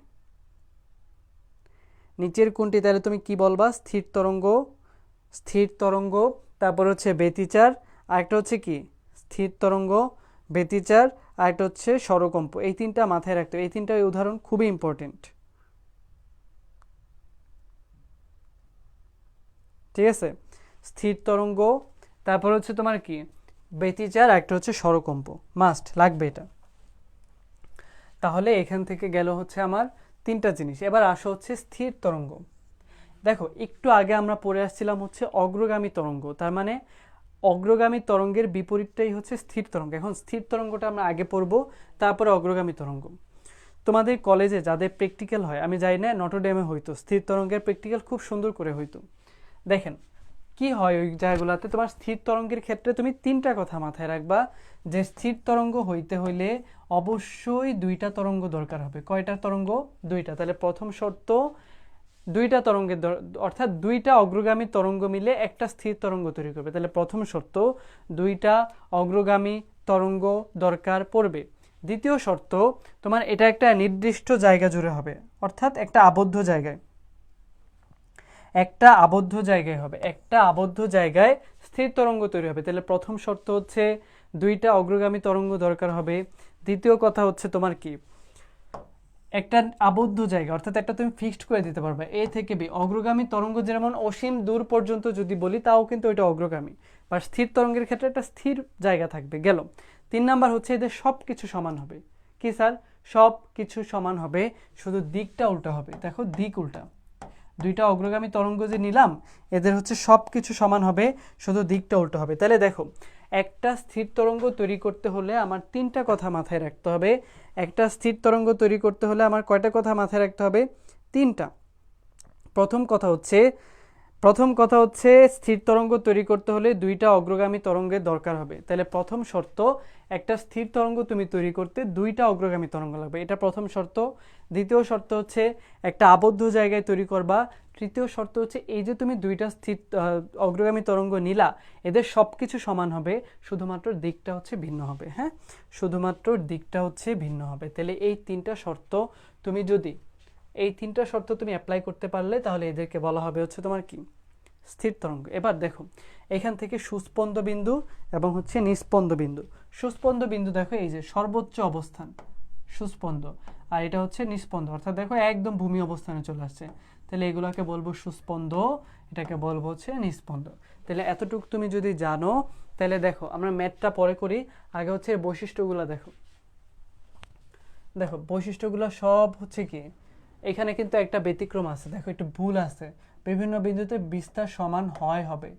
A: নিচের কোনটি, তাহলে তুমি কি বলবা, স্থির তরঙ্গ, তারপর হচ্ছে ব্যতিচার, আরেকটা হচ্ছে কি স্থির তরঙ্গ, ব্যতিচার, আরেকটা হচ্ছে স্বরকম্প। এই তিনটা মাথায় রাখতে হবে, এই তিনটা উদাহরণ খুবই ইম্পর্টেন্ট, ঠিক আছে। স্থির তরঙ্গ, তারপর হচ্ছে তোমার কি ব্যতিচার, একটা হচ্ছে স্বরকম্প, মাস্ট লাগবে এটা। তাহলে এখান থেকে গেল হচ্ছে আমার তিনটা জিনিস। এবার আসো হচ্ছে স্থির তরঙ্গ। দেখো একটু আগে আমরা পড়ে আসছিলাম হচ্ছে অগ্রগামী তরঙ্গ, তার মানে অগ্রগামী তরঙ্গের বিপরীতটাই হচ্ছে স্থির তরঙ্গ। এখন স্থির তরঙ্গটা আমরা আগে পড়বো, তারপরে অগ্রগামী তরঙ্গ। তোমাদের কলেজে যাদের প্র্যাকটিক্যাল হয়, আমি জানি না নটরডেমে হইতো স্থির তরঙ্গের প্র্যাকটিক্যাল খুব সুন্দর করে হইতো। দেখেন কি হয় ওই জায়গাগুলোতে, তোমার স্থির তরঙ্গের ক্ষেত্রে তুমি তিনটা কথা মাথায় রাখবা, যে স্থির তরঙ্গ হইতে হইলে অবশ্যই দুইটা তরঙ্গ দরকার হবে। কয়টা তরঙ্গ? দুইটা। তাহলে প্রথম শর্ত দুইটা তরঙ্গের, অর্থাৎ দুইটা অগ্রগামী তরঙ্গ মিলে একটা স্থির তরঙ্গ তৈরি করবে। তাহলে প্রথম শর্ত দুইটা অগ্রগামী তরঙ্গ দরকার পড়বে। দ্বিতীয় শর্ত তোমার এটা একটা নির্দিষ্ট জায়গা জুড়ে হবে, অর্থাৎ একটা আবদ্ধ জায়গায়, একটা আবদ্ধ জায়গায় হবে, একটা আবদ্ধ জায়গায় স্থির তরঙ্গ তৈরি হবে। তাহলে প্রথম শর্ত হচ্ছে দুইটা অগ্রগামী তরঙ্গ দরকার হবে। দ্বিতীয় কথা হচ্ছে তোমার কি, একটা আবদ্ধ জায়গা, অর্থাৎ একটা তুমি ফিক্সড করে দিতে পারবে এ থেকে বি। অগ্রগামী তরঙ্গ যেমন অসীম দূর পর্যন্ত যদি বলি তাও কিন্তু এটা অগ্রগামী, বা স্থির তরঙ্গের ক্ষেত্রে একটা স্থির জায়গা থাকবে। গেল। 3 নাম্বার হচ্ছে এদের সব কিছু সমান হবে। কি স্যার? সব কিছু সমান হবে, শুধু দিকটা উল্টা হবে। দেখো দিক উল্টা, দুইটা অগ্রগামী তরঙ্গ যে নিলাম এদের হচ্ছে সব কিছু সমান হবে, শুধু দিকটা উল্টো হবে। তাহলে দেখো একটা স্থির তরঙ্গ তৈরি করতে হলে আমার তিনটা কথা মাথায় রাখতে হবে। একটা স্থির তরঙ্গ তৈরি করতে হলে আমার কয়টা কথা মাথায় রাখতে হবে? তিনটা। প্রথম কথা হচ্ছে স্থির তরঙ্গ তৈরি করতে হলে দুইটা অগ্রগামী তরঙ্গের দরকার হবে। তাহলে প্রথম শর্ত, একটা স্থির তরঙ্গ তুমি তৈরি করতে দুইটা অগ্রগামী তরঙ্গ লাগবে, এটা প্রথম শর্ত। দ্বিতীয় শর্ত হচ্ছে একটা আবদ্ধ জায়গায় তৈরি করবা। তৃতীয় শর্ত হচ্ছে এই যে তুমি দুইটা স্থির অগ্রগামী তরঙ্গ নিলা, এদের সব কিছু সমান হবে, শুধুমাত্র দিকটা হচ্ছে ভিন্ন হবে। হ্যাঁ, শুধুমাত্র দিকটা হচ্ছে ভিন্ন হবে। তাহলে এই তিনটা শর্ত তুমি অ্যাপ্লাই করতে পারলে তাহলে এদেরকে বলা হবে হচ্ছে তোমার কি? স্থির তরঙ্গ। এবার দেখো এখান থেকে সুস্পন্দ বিন্দু এবং হচ্ছে নিস্পন্দ বিন্দু। সুস্পন্দ বিন্দু দেখো এই যে সর্বোচ্চ অবস্থান সুস্পন্দ, আর এটা হচ্ছে নিস্পন্দ, অর্থাৎ দেখো একদম ভূমি অবস্থানে চলে আসছে। তাহলে এগুলোকে বলবো সুস্পন্দ, এটাকে বলবো হচ্ছে নিস্পন্দ। তাহলে এতটুকু তুমি যদি জানো তাহলে দেখো আমরা ম্যাথটা পরে করি, আগে হচ্ছে বৈশিষ্ট্যগুলো দেখো। বৈশিষ্ট্যগুলো সব হচ্ছে কি, এখানে কিন্তু একটা ব্যতিক্রম আছে, দেখো একটু ভুল আছে, বিভিন্ন বিন্দুতে বিস্তার সমান হবে,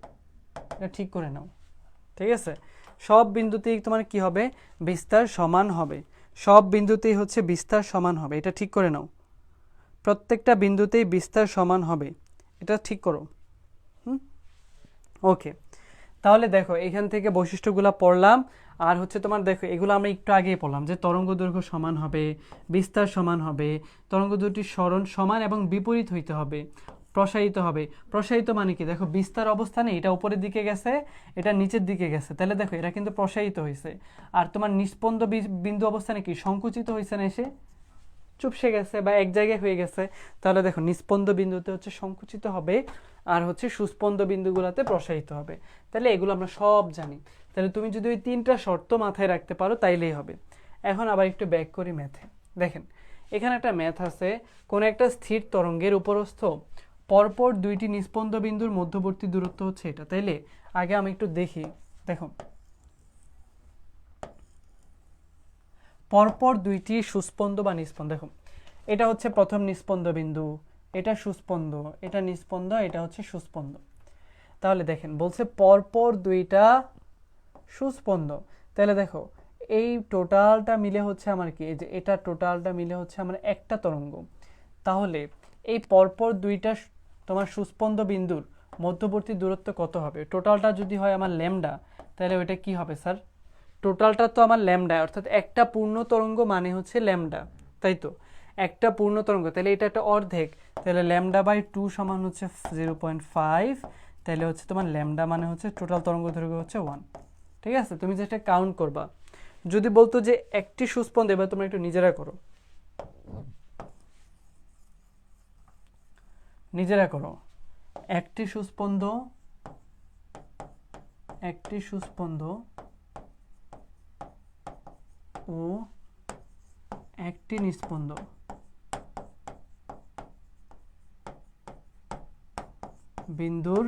A: এটা ঠিক করে নাও। ঠিক আছে, সব বিন্দুতেই তোমার কি হবে? বিস্তার সমান হবে, সব বিন্দুতেই হচ্ছে বিস্তার সমান হবে, এটা ঠিক করে নাও। প্রত্যেকটা বিন্দুতেই বিস্তার সমান হবে, এটা ঠিক করো। ওকে, তাহলে দেখো এখান থেকে বৈশিষ্ট্যগুলো পড়লাম। আর হচ্ছে তোমার দেখো এগুলো আমরা একটু আগেই পড়লাম যে তরঙ্গ দৈর্ঘ্য সমান হবে, বিস্তার সমান হবে, তরঙ্গ দুটির সরণ সমান এবং বিপরীত হইতে হবে, প্রসারিত হবে। প্রসারিত মানে কি? দেখো বিস্তার অবস্থানে এটা উপরের দিকে গেছে, এটা নিচের দিকে গেছে, তাহলে দেখো এটা কিন্তু প্রসারিত হয়েছে। আর তোমার নিস্পন্দ বিন্দু অবস্থানে কি সংকুচিত হয়েছে না, এসে চুপসে গেছে বা এক জায়গায় হয়ে গেছে। তাহলে দেখো নিস্পন্দ বিন্দুতে হচ্ছে সংকুচিত হবে, আর হচ্ছে সুস্পন্দ বিন্দুগুলোতে প্রসারিত হবে। তাহলে এগুলো আমরা সব জানি। তাহলে তুমি যদি ওই তিনটা শর্ত মাথায় রাখতে পারো তাইলেই হবে। এখন আবার একটু ব্যাক করি ম্যাথে। দেখেন এখানে একটা ম্যাথ আছে, কোন একটা স্থির তরঙ্গের উপরস্থ পরপর দুইটি নিস্পন্দ বিন্দুর মধ্যবর্তী দূরত্ব হচ্ছে এটা। তাইলে আগে আমি একটু দেখি, দেখো পরপর দুইটি সুস্পন্দ বা নিস্পন্দ, দেখো এটা হচ্ছে প্রথম নিস্পন্দ বিন্দু, এটা সুস্পন্দ, এটা নিস্পন্দ, এটা হচ্ছে সুস্পন্দ। তাহলে দেখেন বলছে পরপর দুইটা সুস্পন্দ, তাহলে দেখো এই টোটালটা মিলে হচ্ছে আমার কি, এই যে এটা টোটালটা মিলে হচ্ছে আমার একটা তরঙ্গ। তাহলে এই পরপর দুইটা তোমার সুস্পন্দ বিন্দুর মধ্যবর্তী দূরত্ব কত হবে? টোটালটা যদি হয় আমার ল্যামডা, তাহলে ওইটা কি হবে স্যার? টোটালটা তো আমার ল্যামডা, অর্থাৎ একটা পূর্ণ তরঙ্গ মানে হচ্ছে ল্যামডা, তাই তো? একটা পূর্ণ তরঙ্গ, তাহলে এটা একটা অর্ধেক, তাহলে ল্যামডা বাই 2 সমান হচ্ছে 0.5। তাহলে হচ্ছে তোমার ল্যামডা মানে হচ্ছে টোটাল তরঙ্গ দৈর্ঘ্য হচ্ছে 1। ঠিক আছে, তুমি যেটা কাউন্ট করবা। যদি বলতো যে একটি সুস্পন্দ, এবার তোমরা একটু নিজেরা করো, একটি সুস্পন্দ ও একটি নিস্পন্দ বিন্দুর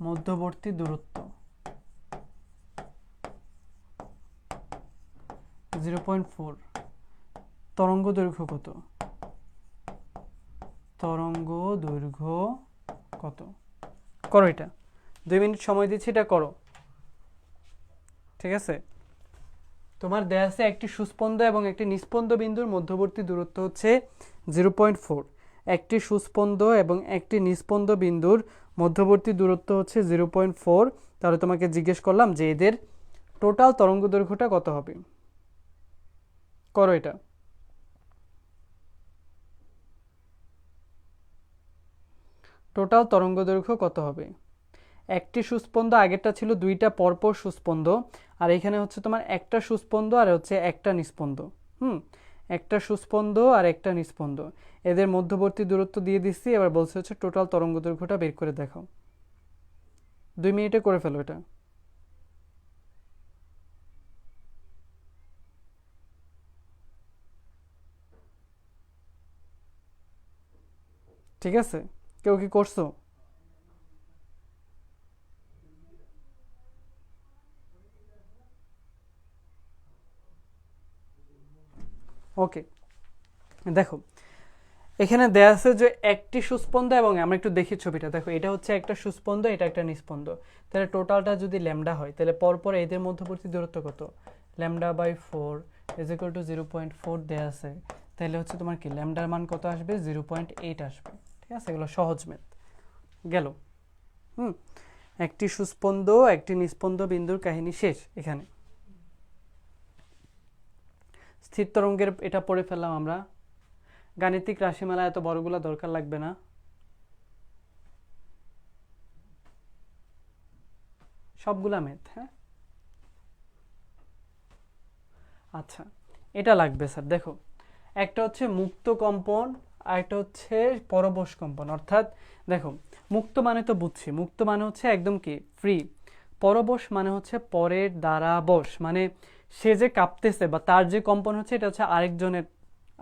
A: মধ্যবর্তী দূরত্ব 0.4। তরঙ্গ দৈর্ঘ্য কত? করো এটা, 2 মিনিট সময় দিচ্ছি, এটা করো। ঠিক আছে, তোমার দেয়া আছে একটি সুস্পন্দ এবং একটি নিস্পন্দ বিন্দুর মধ্যবর্তী দূরত্ব হচ্ছে 0.4। একটি সুস্পন্দ এবং একটি নিস্পন্দ বিন্দুর মধ্যবর্তী দূরত্ব হচ্ছে 0.4। তাহলে তোমাকে জিজ্ঞেস করলাম যে এদের টোটাল তরঙ্গ দৈর্ঘ্যটা কত হবে? করো এটা। টোটাল তরঙ্গ দৈর্ঘ্য কত হবে? একটি সুস্পন্দ, আগেরটা ছিল দুইটা পরপর সুস্পন্দ, আর এখানে হচ্ছে তোমার একটা সুস্পন্দ আর হচ্ছে একটা নিস্পন্দ। একটা সুস্পন্দ আর একটা নিস্পন্দ, এদের মধ্যবর্তী দূরত্ব দিয়ে দিচ্ছি। এবার বলছে হচ্ছে টোটাল তরঙ্গ দৈর্ঘ্যটা বের করে দেখাও। 2 মিনিটে করে ফেলো এটা। ঠিক আছে, কেউ কি করছো? ওকে, দেখো এখানে দেয়া আছে যে একটি সুস্পন্দ, এবং আমরা একটু দেখি ছবিটা, দেখো এটা হচ্ছে একটা সুস্পন্দ, এটা একটা নিস্পন্দ, তাহলে টোটালটা যদি ল্যামডা হয় তাহলে পরপর এদের মধ্যবর্তী দূরত্ব কত, λ/4 = 0.4 দেয়া আছে, তাহলে হচ্ছে তোমার কি ল্যামডার মান কত আসবে, 0.8 আসবে। ঠিক আছে, এগুলো সহজ ম্যাথ গেল। একটি সুস্পন্দ একটি নিস্পন্দ বিন্দুর কাহিনী শেষ। এখানে স্থির তরঙ্গের এটা পড়ে ফেললাম আমরা। গাণিতিক রাশিমালা এত বড়গুলো দরকার লাগবে না। সবগুলা ম্যাথ। হ্যাঁ, আচ্ছা, এটা লাগবে স্যার। দেখো, একটা হচ্ছে মুক্ত কম্পন আর একটা হচ্ছে পরবশ কম্পন। অর্থাৎ দেখো, মুক্ত মানে তো বুঝছি, মুক্ত মানে হচ্ছে একদম কি ফ্রি। পরবশ মানে হচ্ছে পরের দ্বারা বশ, মানে সে যে কাঁপতেছে বা তার যে কম্পন হচ্ছে এটা হচ্ছে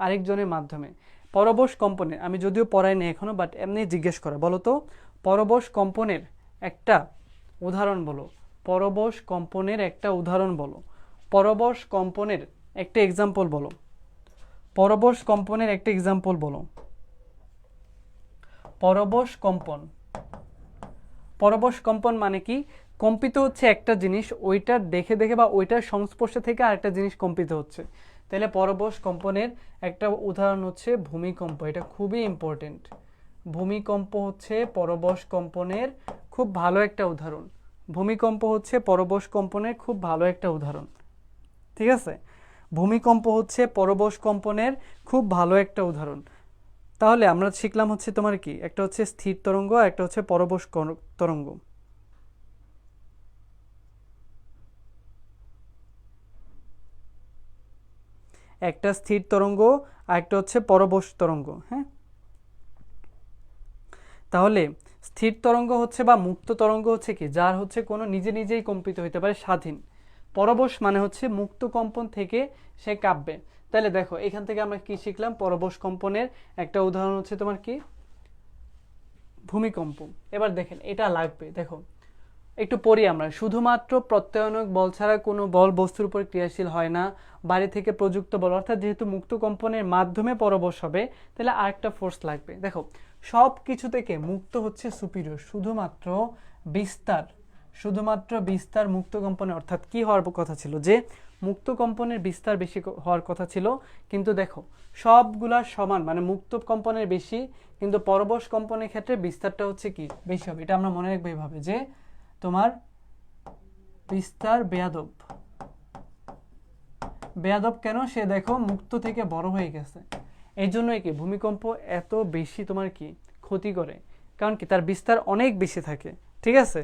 A: আরেকজনের মাধ্যমে। পরবশ কম্পনের আমি যদিও পড়াইনি এখনো, বাট এমনি জিজ্ঞেস করে, বলো তো পরবশ কম্পনের একটা উদাহরণ বলো, পরবশ কম্পনের একটা উদাহরণ বলো, পরবশ কম্পনের একটা এক্সাম্পল বলো, পরবশ কম্পনের একটা এক্সাম্পল বলো। পরবশ কম্পন, পরবশ কম্পন মানে কি, কম্পিত হচ্ছে একটা জিনিস, ওইটার দেখে দেখে বা ওইটার সংস্পর্শে থেকে আরেকটা জিনিস কম্পিত হচ্ছে। তাহলে পরবশ কম্পনের একটা উদাহরণ হচ্ছে ভূমিকম্প, এটা খুবই ইম্পর্টেন্ট। ভূমিকম্প হচ্ছে পরবশ কম্পনের খুব ভালো একটা উদাহরণ। ভূমিকম্প হচ্ছে পরবশ কম্পনের খুব ভালো একটা উদাহরণ। ঠিক আছে, ভূমিকম্প হচ্ছে পরবশ কম্পনের খুব ভালো একটা উদাহরণ। তাহলে আমরা শিখলাম হচ্ছে তোমার কি, একটা হচ্ছে স্থির তরঙ্গ আর একটা হচ্ছে পরবশ তরঙ্গ। একটা স্থির তরঙ্গ আর একটা হচ্ছে পরবশ তরঙ্গ। হ্যাঁ, তাহলে স্থির তরঙ্গ হচ্ছে বা মুক্ত তরঙ্গ হচ্ছে কি, যার হচ্ছে কোনো নিজে নিজেই কম্পিত হইতে পারে, স্বাধীন। পরবশ মানে হচ্ছে মুক্ত কম্পন থেকে সে কাঁপবে। তাহলে দেখো, এখান থেকে আমরা কি শিখলাম, পরবশ কম্পনের একটা উদাহরণ হচ্ছে তোমার কি ভূমিকম্প। এবার দেখেন, এটা লাগবে। দেখো একটু পড়ি আমরা, শুধুমাত্র প্রত্যয়নক বল ছাড়া কোনো বল বস্তুর উপর ক্রিয়াশীল হয় না। বাইরে থেকে প্রযুক্ত বল, অর্থাৎ যেহেতু মুক্ত কম্পনের মাধ্যমে পরবশ হবে, তাহলে আরেকটা ফোর্স লাগবে। দেখো, সব কিছু থেকে মুক্ত হচ্ছে সুপিরিয়র, শুধুমাত্র বিস্তার মুক্ত কম্পনে। অর্থাৎ কি হওয়ার কথা ছিল, যে মুক্ত কম্পনের বিস্তার বেশি হওয়ার কথা ছিল, কিন্তু দেখো সবগুলা সমান, মানে মুক্ত কম্পনের বেশি, কিন্তু পরবশ কম্পনের ক্ষেত্রে বিস্তারটা হচ্ছে কি বেশি হবে। এটা আমরা মনে রাখবো এইভাবে, যে তোমার বিস্তার বেয়াদব। বেয়াদব কেন, সে দেখো মুক্ত থেকে বড় হয়ে গেছে, এই জন্যই কি ভূমিকম্প এত বেশি তোমার কি ক্ষতি করে, কারণ কি তার বিস্তার অনেক বেশি থাকে। ঠিক আছে,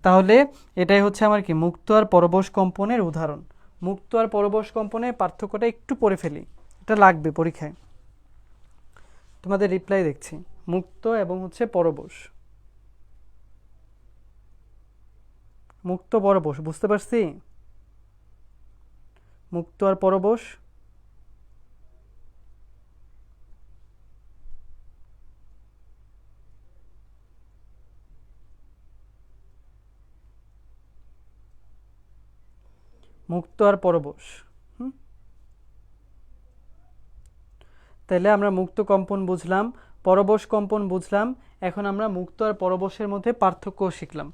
A: তাহলে এটাই হচ্ছে আমার কি মুক্ত আর পরবশ কম্পনের উদাহরণ। মুক্ত আর পরবশ কম্পনের পার্থক্যটা একটু পড়ে ফেলি, এটা লাগবে পরীক্ষায়, তোমাদের রিপ্লাই দেখছি। মুক্ত এবং হচ্ছে পরবশ, মুক্ত পরবশ, বুঝতে পারছি? মুক্ত আর পরবশ, মুক্ত আর পরবশ। তাহলে আমরা মুক্ত কম্পন বুঝলাম, পরবশ কম্পন বুঝলাম, এখন আমরা মুক্ত আর পরবশের মধ্যে পার্থক্য শিখলাম।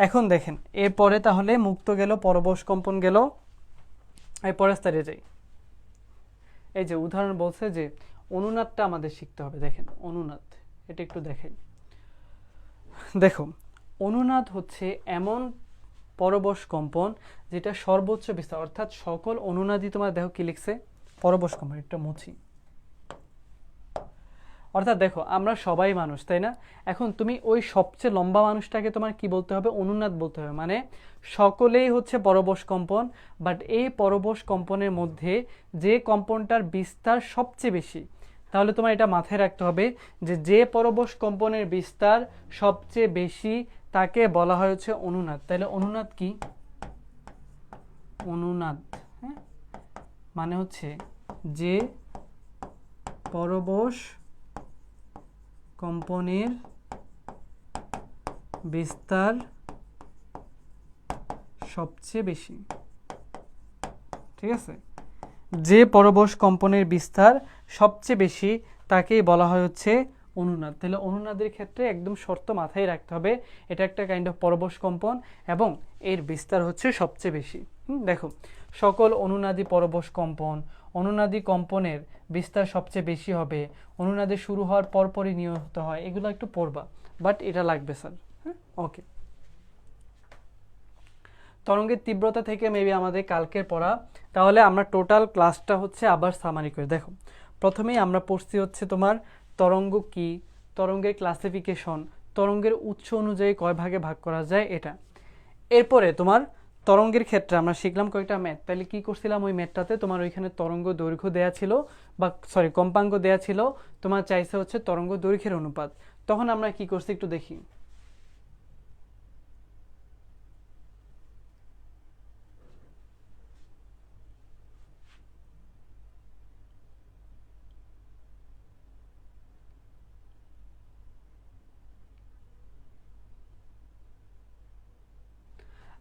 A: এখন দেখেন, এরপরে তাহলে মুক্ত গেল, পরবশ কম্পন গেল, এরপরে স্তরে যাই। এই যে উদাহরণ বলছে যে অনুনাদটা আমাদের শিখতে হবে। দেখেন অনুনাদ, এটা একটু দেখাই। দেখো, অনুনাদ হচ্ছে এমন পরবশ কম্পন যেটা সর্বোচ্চ বিস্তার, অর্থাৎ সকল অনুনাদই তোমার দেখো কি লিখছে পরবশ কম্পন, একটা মুছি। অর্থাৎ দেখো, আমরা সবাই মানুষ, তাই না? এখন তুমি ওই সবচেয়ে লম্বা মানুষটাকে তোমার কি বলতে হবে, অনুনাদ বলতে হবে। মানে সকলেই হচ্ছে পরবশ কম্পন, বাট এই পরবশ কম্পনের মধ্যে যে কম্পনটার বিস্তার সবচেয়ে বেশি, তাহলে তোমার এটা মাথায় রাখতে হবে যে যে পরবশ কম্পনের বিস্তার সবচেয়ে বেশি তাকে বলা হয় হচ্ছে অনুনাদ। তাহলে অনুনাদ কি, অনুনাদ হ্যাঁ মানে হচ্ছে যে পরবশ কম্পনের বিস্তার সবচেয়ে বেশি। ঠিক আছে, যে পরবশ কম্পনের বিস্তার সবচেয়ে বেশি তাকেই বলা হয় হচ্ছে অনুনাদ। তাহলে অনুনাদের ক্ষেত্রে একদম শর্ত মাথায় রাখতে হবে, এটা একটা কাইন্ড অফ পরবশ কম্পন এবং এর বিস্তার হচ্ছে সবচেয়ে বেশি। দেখো, সকল অনুনাদি পরবশ কম্পন, অনুনাদি কম্পনের বিস্তার সবচেয়ে বেশি হবে, অনুনাদে শুরু হওয়ার পরপরই নিয়ত হয়, এগুলো একটু পড়বা, বাট এটা লাগবে স্যার। হ্যাঁ, ওকে। তরঙ্গের তীব্রতা থেকে মেবি আমাদের কালকের পড়া। তাহলে আমরা টোটাল ক্লাসটা হচ্ছে আবার সামারি করে দেখো। প্রথমেই আমরা পড়ছি হচ্ছে তোমার তরঙ্গ কি, তরঙ্গের ক্লাসিফিকেশন, তরঙ্গের উৎস অনুযায়ী কয় ভাগে ভাগ করা যায় এটা। এরপরে তোমার তরঙ্গের ক্ষেত্রে আমরা শিখলাম কয়েকটা ম্যাথ। তাহলে কি করছিলাম, ওই ম্যাথটাতে তোমার ওইখানে তরঙ্গ দৈর্ঘ্য দেয়া ছিল, বা সরি কম্পাঙ্ক দেয়া ছিল, তোমার চাইছে হচ্ছে তরঙ্গ দৈর্ঘ্যের অনুপাত। তখন আমরা কি করছি একটু দেখি।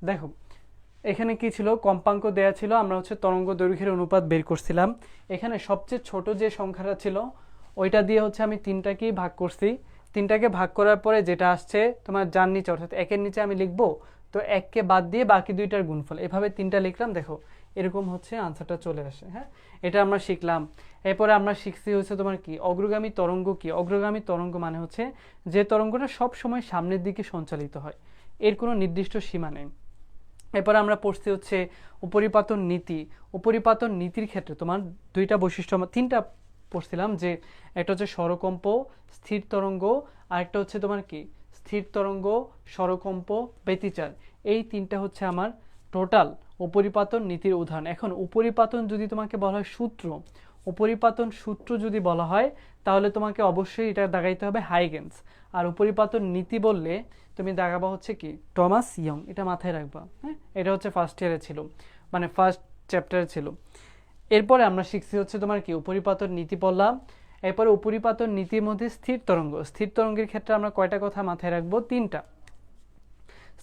A: দেখো, এখানে কি ছিল, কম্পাঙ্ক দেয়া ছিল, আমরা হচ্ছে তরঙ্গ দৈর্ঘ্যের অনুপাত বের করছিলাম। এখানে সবচেয়ে ছোট যে সংখ্যাটা ছিল ওইটা দিয়ে হচ্ছে আমি তিনটাকেই ভাগ করছি। তিনটাকে ভাগ করার পরে যেটা আসছে তোমার যার নিচে, অর্থাৎ একের নিচে আমি লিখবো, তো এককে বাদ দিয়ে বাকি দুইটার গুণফল, এভাবে তিনটা লিখলাম। দেখো এরকম হচ্ছে আনসারটা চলে আসে। হ্যাঁ, এটা আমরা শিখলাম। এরপরে আমরা শিখছি হচ্ছে তোমার কি অগ্রগামী তরঙ্গ কি। অগ্রগামী তরঙ্গ মানে হচ্ছে যে তরঙ্গটা সব সময় সামনের দিকে সঞ্চালিত হয়, এর কোনো নির্দিষ্ট সীমা নেই। এরপর আমরা পড়ছি হচ্ছে উপরিপাতন নীতি। উপরিপাতন নীতির ক্ষেত্রে তোমার দুইটা বৈশিষ্ট্য, তিনটা পড়ছিলাম, যে একটা হচ্ছে স্বরকম্প, স্থির তরঙ্গ, আর একটা হচ্ছে তোমার কি স্থির তরঙ্গ, স্বরকম্প, ব্যতিচার। এই তিনটা হচ্ছে আমার টোটাল উপরিপাতন নীতির উদাহরণ। এখন উপরিপাতন যদি তোমাকে বলা হয় সূত্র, উপরিপাতন সূত্র যদি বলা হয় তাহলে তোমাকে অবশ্যই এটা দাগাইতে হবে হাইগেন্স। আর উপরিপাতন নীতি বললে তুমি দাগাবা হচ্ছে কি টমাস ইয়ং, এটা মাথায় রাখবা। হ্যাঁ, এটা হচ্ছে ফার্স্ট ইয়ারে ছিল, মানে ফার্স্ট চ্যাপ্টারে ছিল। এরপরে আমরা শিখছি হচ্ছে তোমার কি উপরিপাতন নীতি পড়লাম। এরপরে উপরিপাতন নীতির মধ্যে স্থির তরঙ্গ। স্থির তরঙ্গের ক্ষেত্রে আমরা কয়টা কথা মাথায় রাখবো, তিনটা।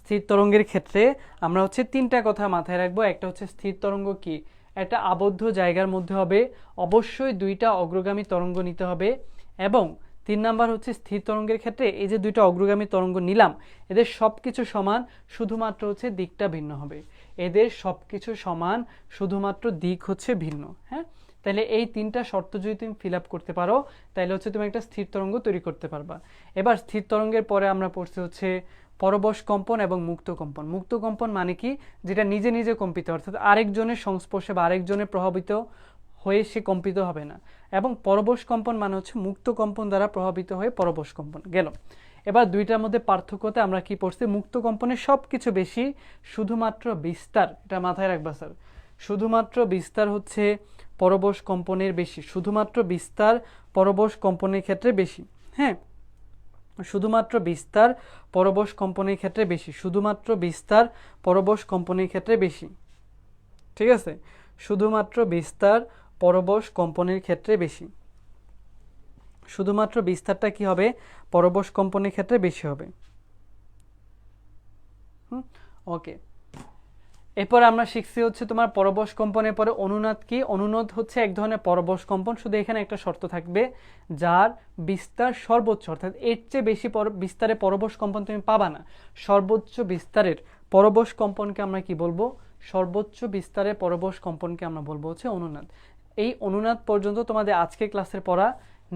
A: স্থির তরঙ্গের ক্ষেত্রে আমরা হচ্ছে তিনটা কথা মাথায় রাখবো। একটা হচ্ছে স্থির তরঙ্গ কি একটা আবদ্ধ জায়গার মধ্যে হবে, অবশ্যই দুইটা অগ্রগামী তরঙ্গ নিতে হবে, এবং 3 নাম্বার হচ্ছে স্থির তরঙ্গের ক্ষেত্রে এই যে দুইটা অগ্রগামী তরঙ্গ নিলাম এদের সবকিছু সমান, শুধুমাত্র হচ্ছে দিকটা ভিন্ন হবে। এদের সবকিছু সমান, শুধুমাত্র দিক হচ্ছে ভিন্ন। হ্যাঁ, তাহলে এই তিনটা শর্ত যদি তুমি ফিল আপ করতে পারো তাহলে হচ্ছে তুমি একটা স্থির তরঙ্গ তৈরি করতে পারবা। এবার স্থির তরঙ্গের পরে আমরা পড়ছি হচ্ছে পরবশ কম্পন এবং মুক্ত কম্পন। মুক্ত কম্পন মানে কি, যেটা নিজে নিজে কম্পিত, অর্থাৎ আরেকজনের সংস্পর্শে বা আরেকজনের প্রভাবিত হয়ে সে কম্পিত হবে না। এবং পরবশ কম্পন মানে হচ্ছে মুক্ত কম্পন দ্বারা প্রভাবিত হয়ে পরবশ কম্পন গেল। এবার দুইটার মধ্যে পার্থক্যতে আমরা কি পড়ছি, মুক্ত কম্পনের সব কিছু বেশি, শুধুমাত্র বিস্তার, এটা মাথায় রাখবা স্যার, শুধুমাত্র বিস্তার হচ্ছে পরবশ কম্পনের বেশি, শুধুমাত্র বিস্তার পরবশ কম্পনের ক্ষেত্রে বেশি। হ্যাঁ, শুধুমাত্র বিস্তার পরবশ কম্পনের ক্ষেত্রে বেশি, শুধুমাত্র বিস্তার পরবশ কম্পনের ক্ষেত্রে বেশি। ঠিক আছে, শুধুমাত্র বিস্তার পরবশ কম্পনের ক্ষেত্রে বেশি, শুধুমাত্র বিস্তারটা কি হবে, পরবশ কম্পনের ক্ষেত্রে বেশি হবে। ওকে। এরপর আমরা শিখছি হচ্ছে তোমার পরবশ কম্পনের পরে অনুনাদ কি। অনুনাদ হচ্ছে এক ধরনের পরবশ কম্পন, শুধু এখানে একটা শর্ত থাকবে, যার বিস্তার সর্বোচ্চ, অর্থাৎ এর চেয়ে বেশি বিস্তারে পরবশ কম্পন তুমি পাবা না। সর্বোচ্চ বিস্তারের পরবশ কম্পনকে আমরা কি বলবো, সর্বোচ্চ বিস্তারের পরবশ কম্পনকে আমরা বলবো হচ্ছে অনুনাদ। এই অনুনাদ পর্যন্ত তোমাদের আজকে ক্লাসের পড়া।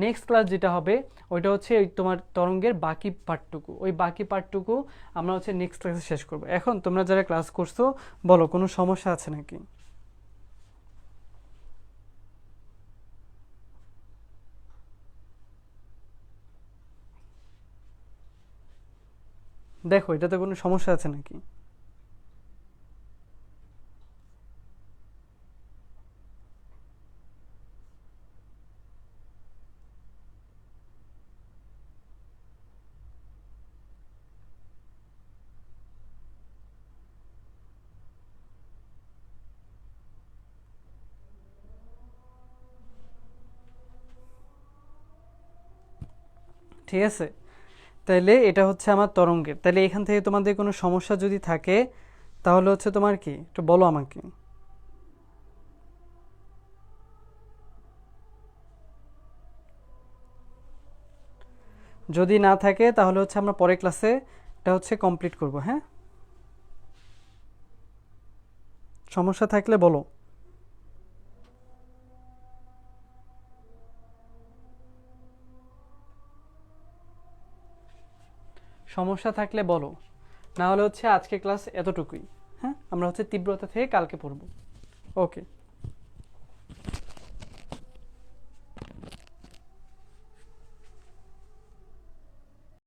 A: নেক্সট ক্লাস যেটা হবে ওইটা হচ্ছে ওই তোমার তরঙ্গের বাকি পার্টটুকু, ওই বাকি পার্টটুকু আমরা হচ্ছে নেক্সট ক্লাসে শেষ করব। এখন তোমরা যারা ক্লাস করছো বলো, কোনো সমস্যা আছে নাকি? দেখো এটাতে কোনো সমস্যা আছে নাকি? ঠিক আছে, তাহলে এটা হচ্ছে আমার তরঙ্গের। তাহলে এখান থেকে তোমাদের কোনো সমস্যা যদি থাকে তাহলে হচ্ছে তোমার কি একটু বলো আমাকে। যদি না থাকে তাহলে হচ্ছে আমরা পরের ক্লাসে এটা হচ্ছে কমপ্লিট করব। হ্যাঁ, সমস্যা থাকলে বলো। সমস্যা থাকলে বলো, না হলে হচ্ছে আজকে ক্লাস এতটুকুই। হ্যাঁ, আমরা হচ্ছে তীব্রতা থেকে কালকে পড়ব। ওকে।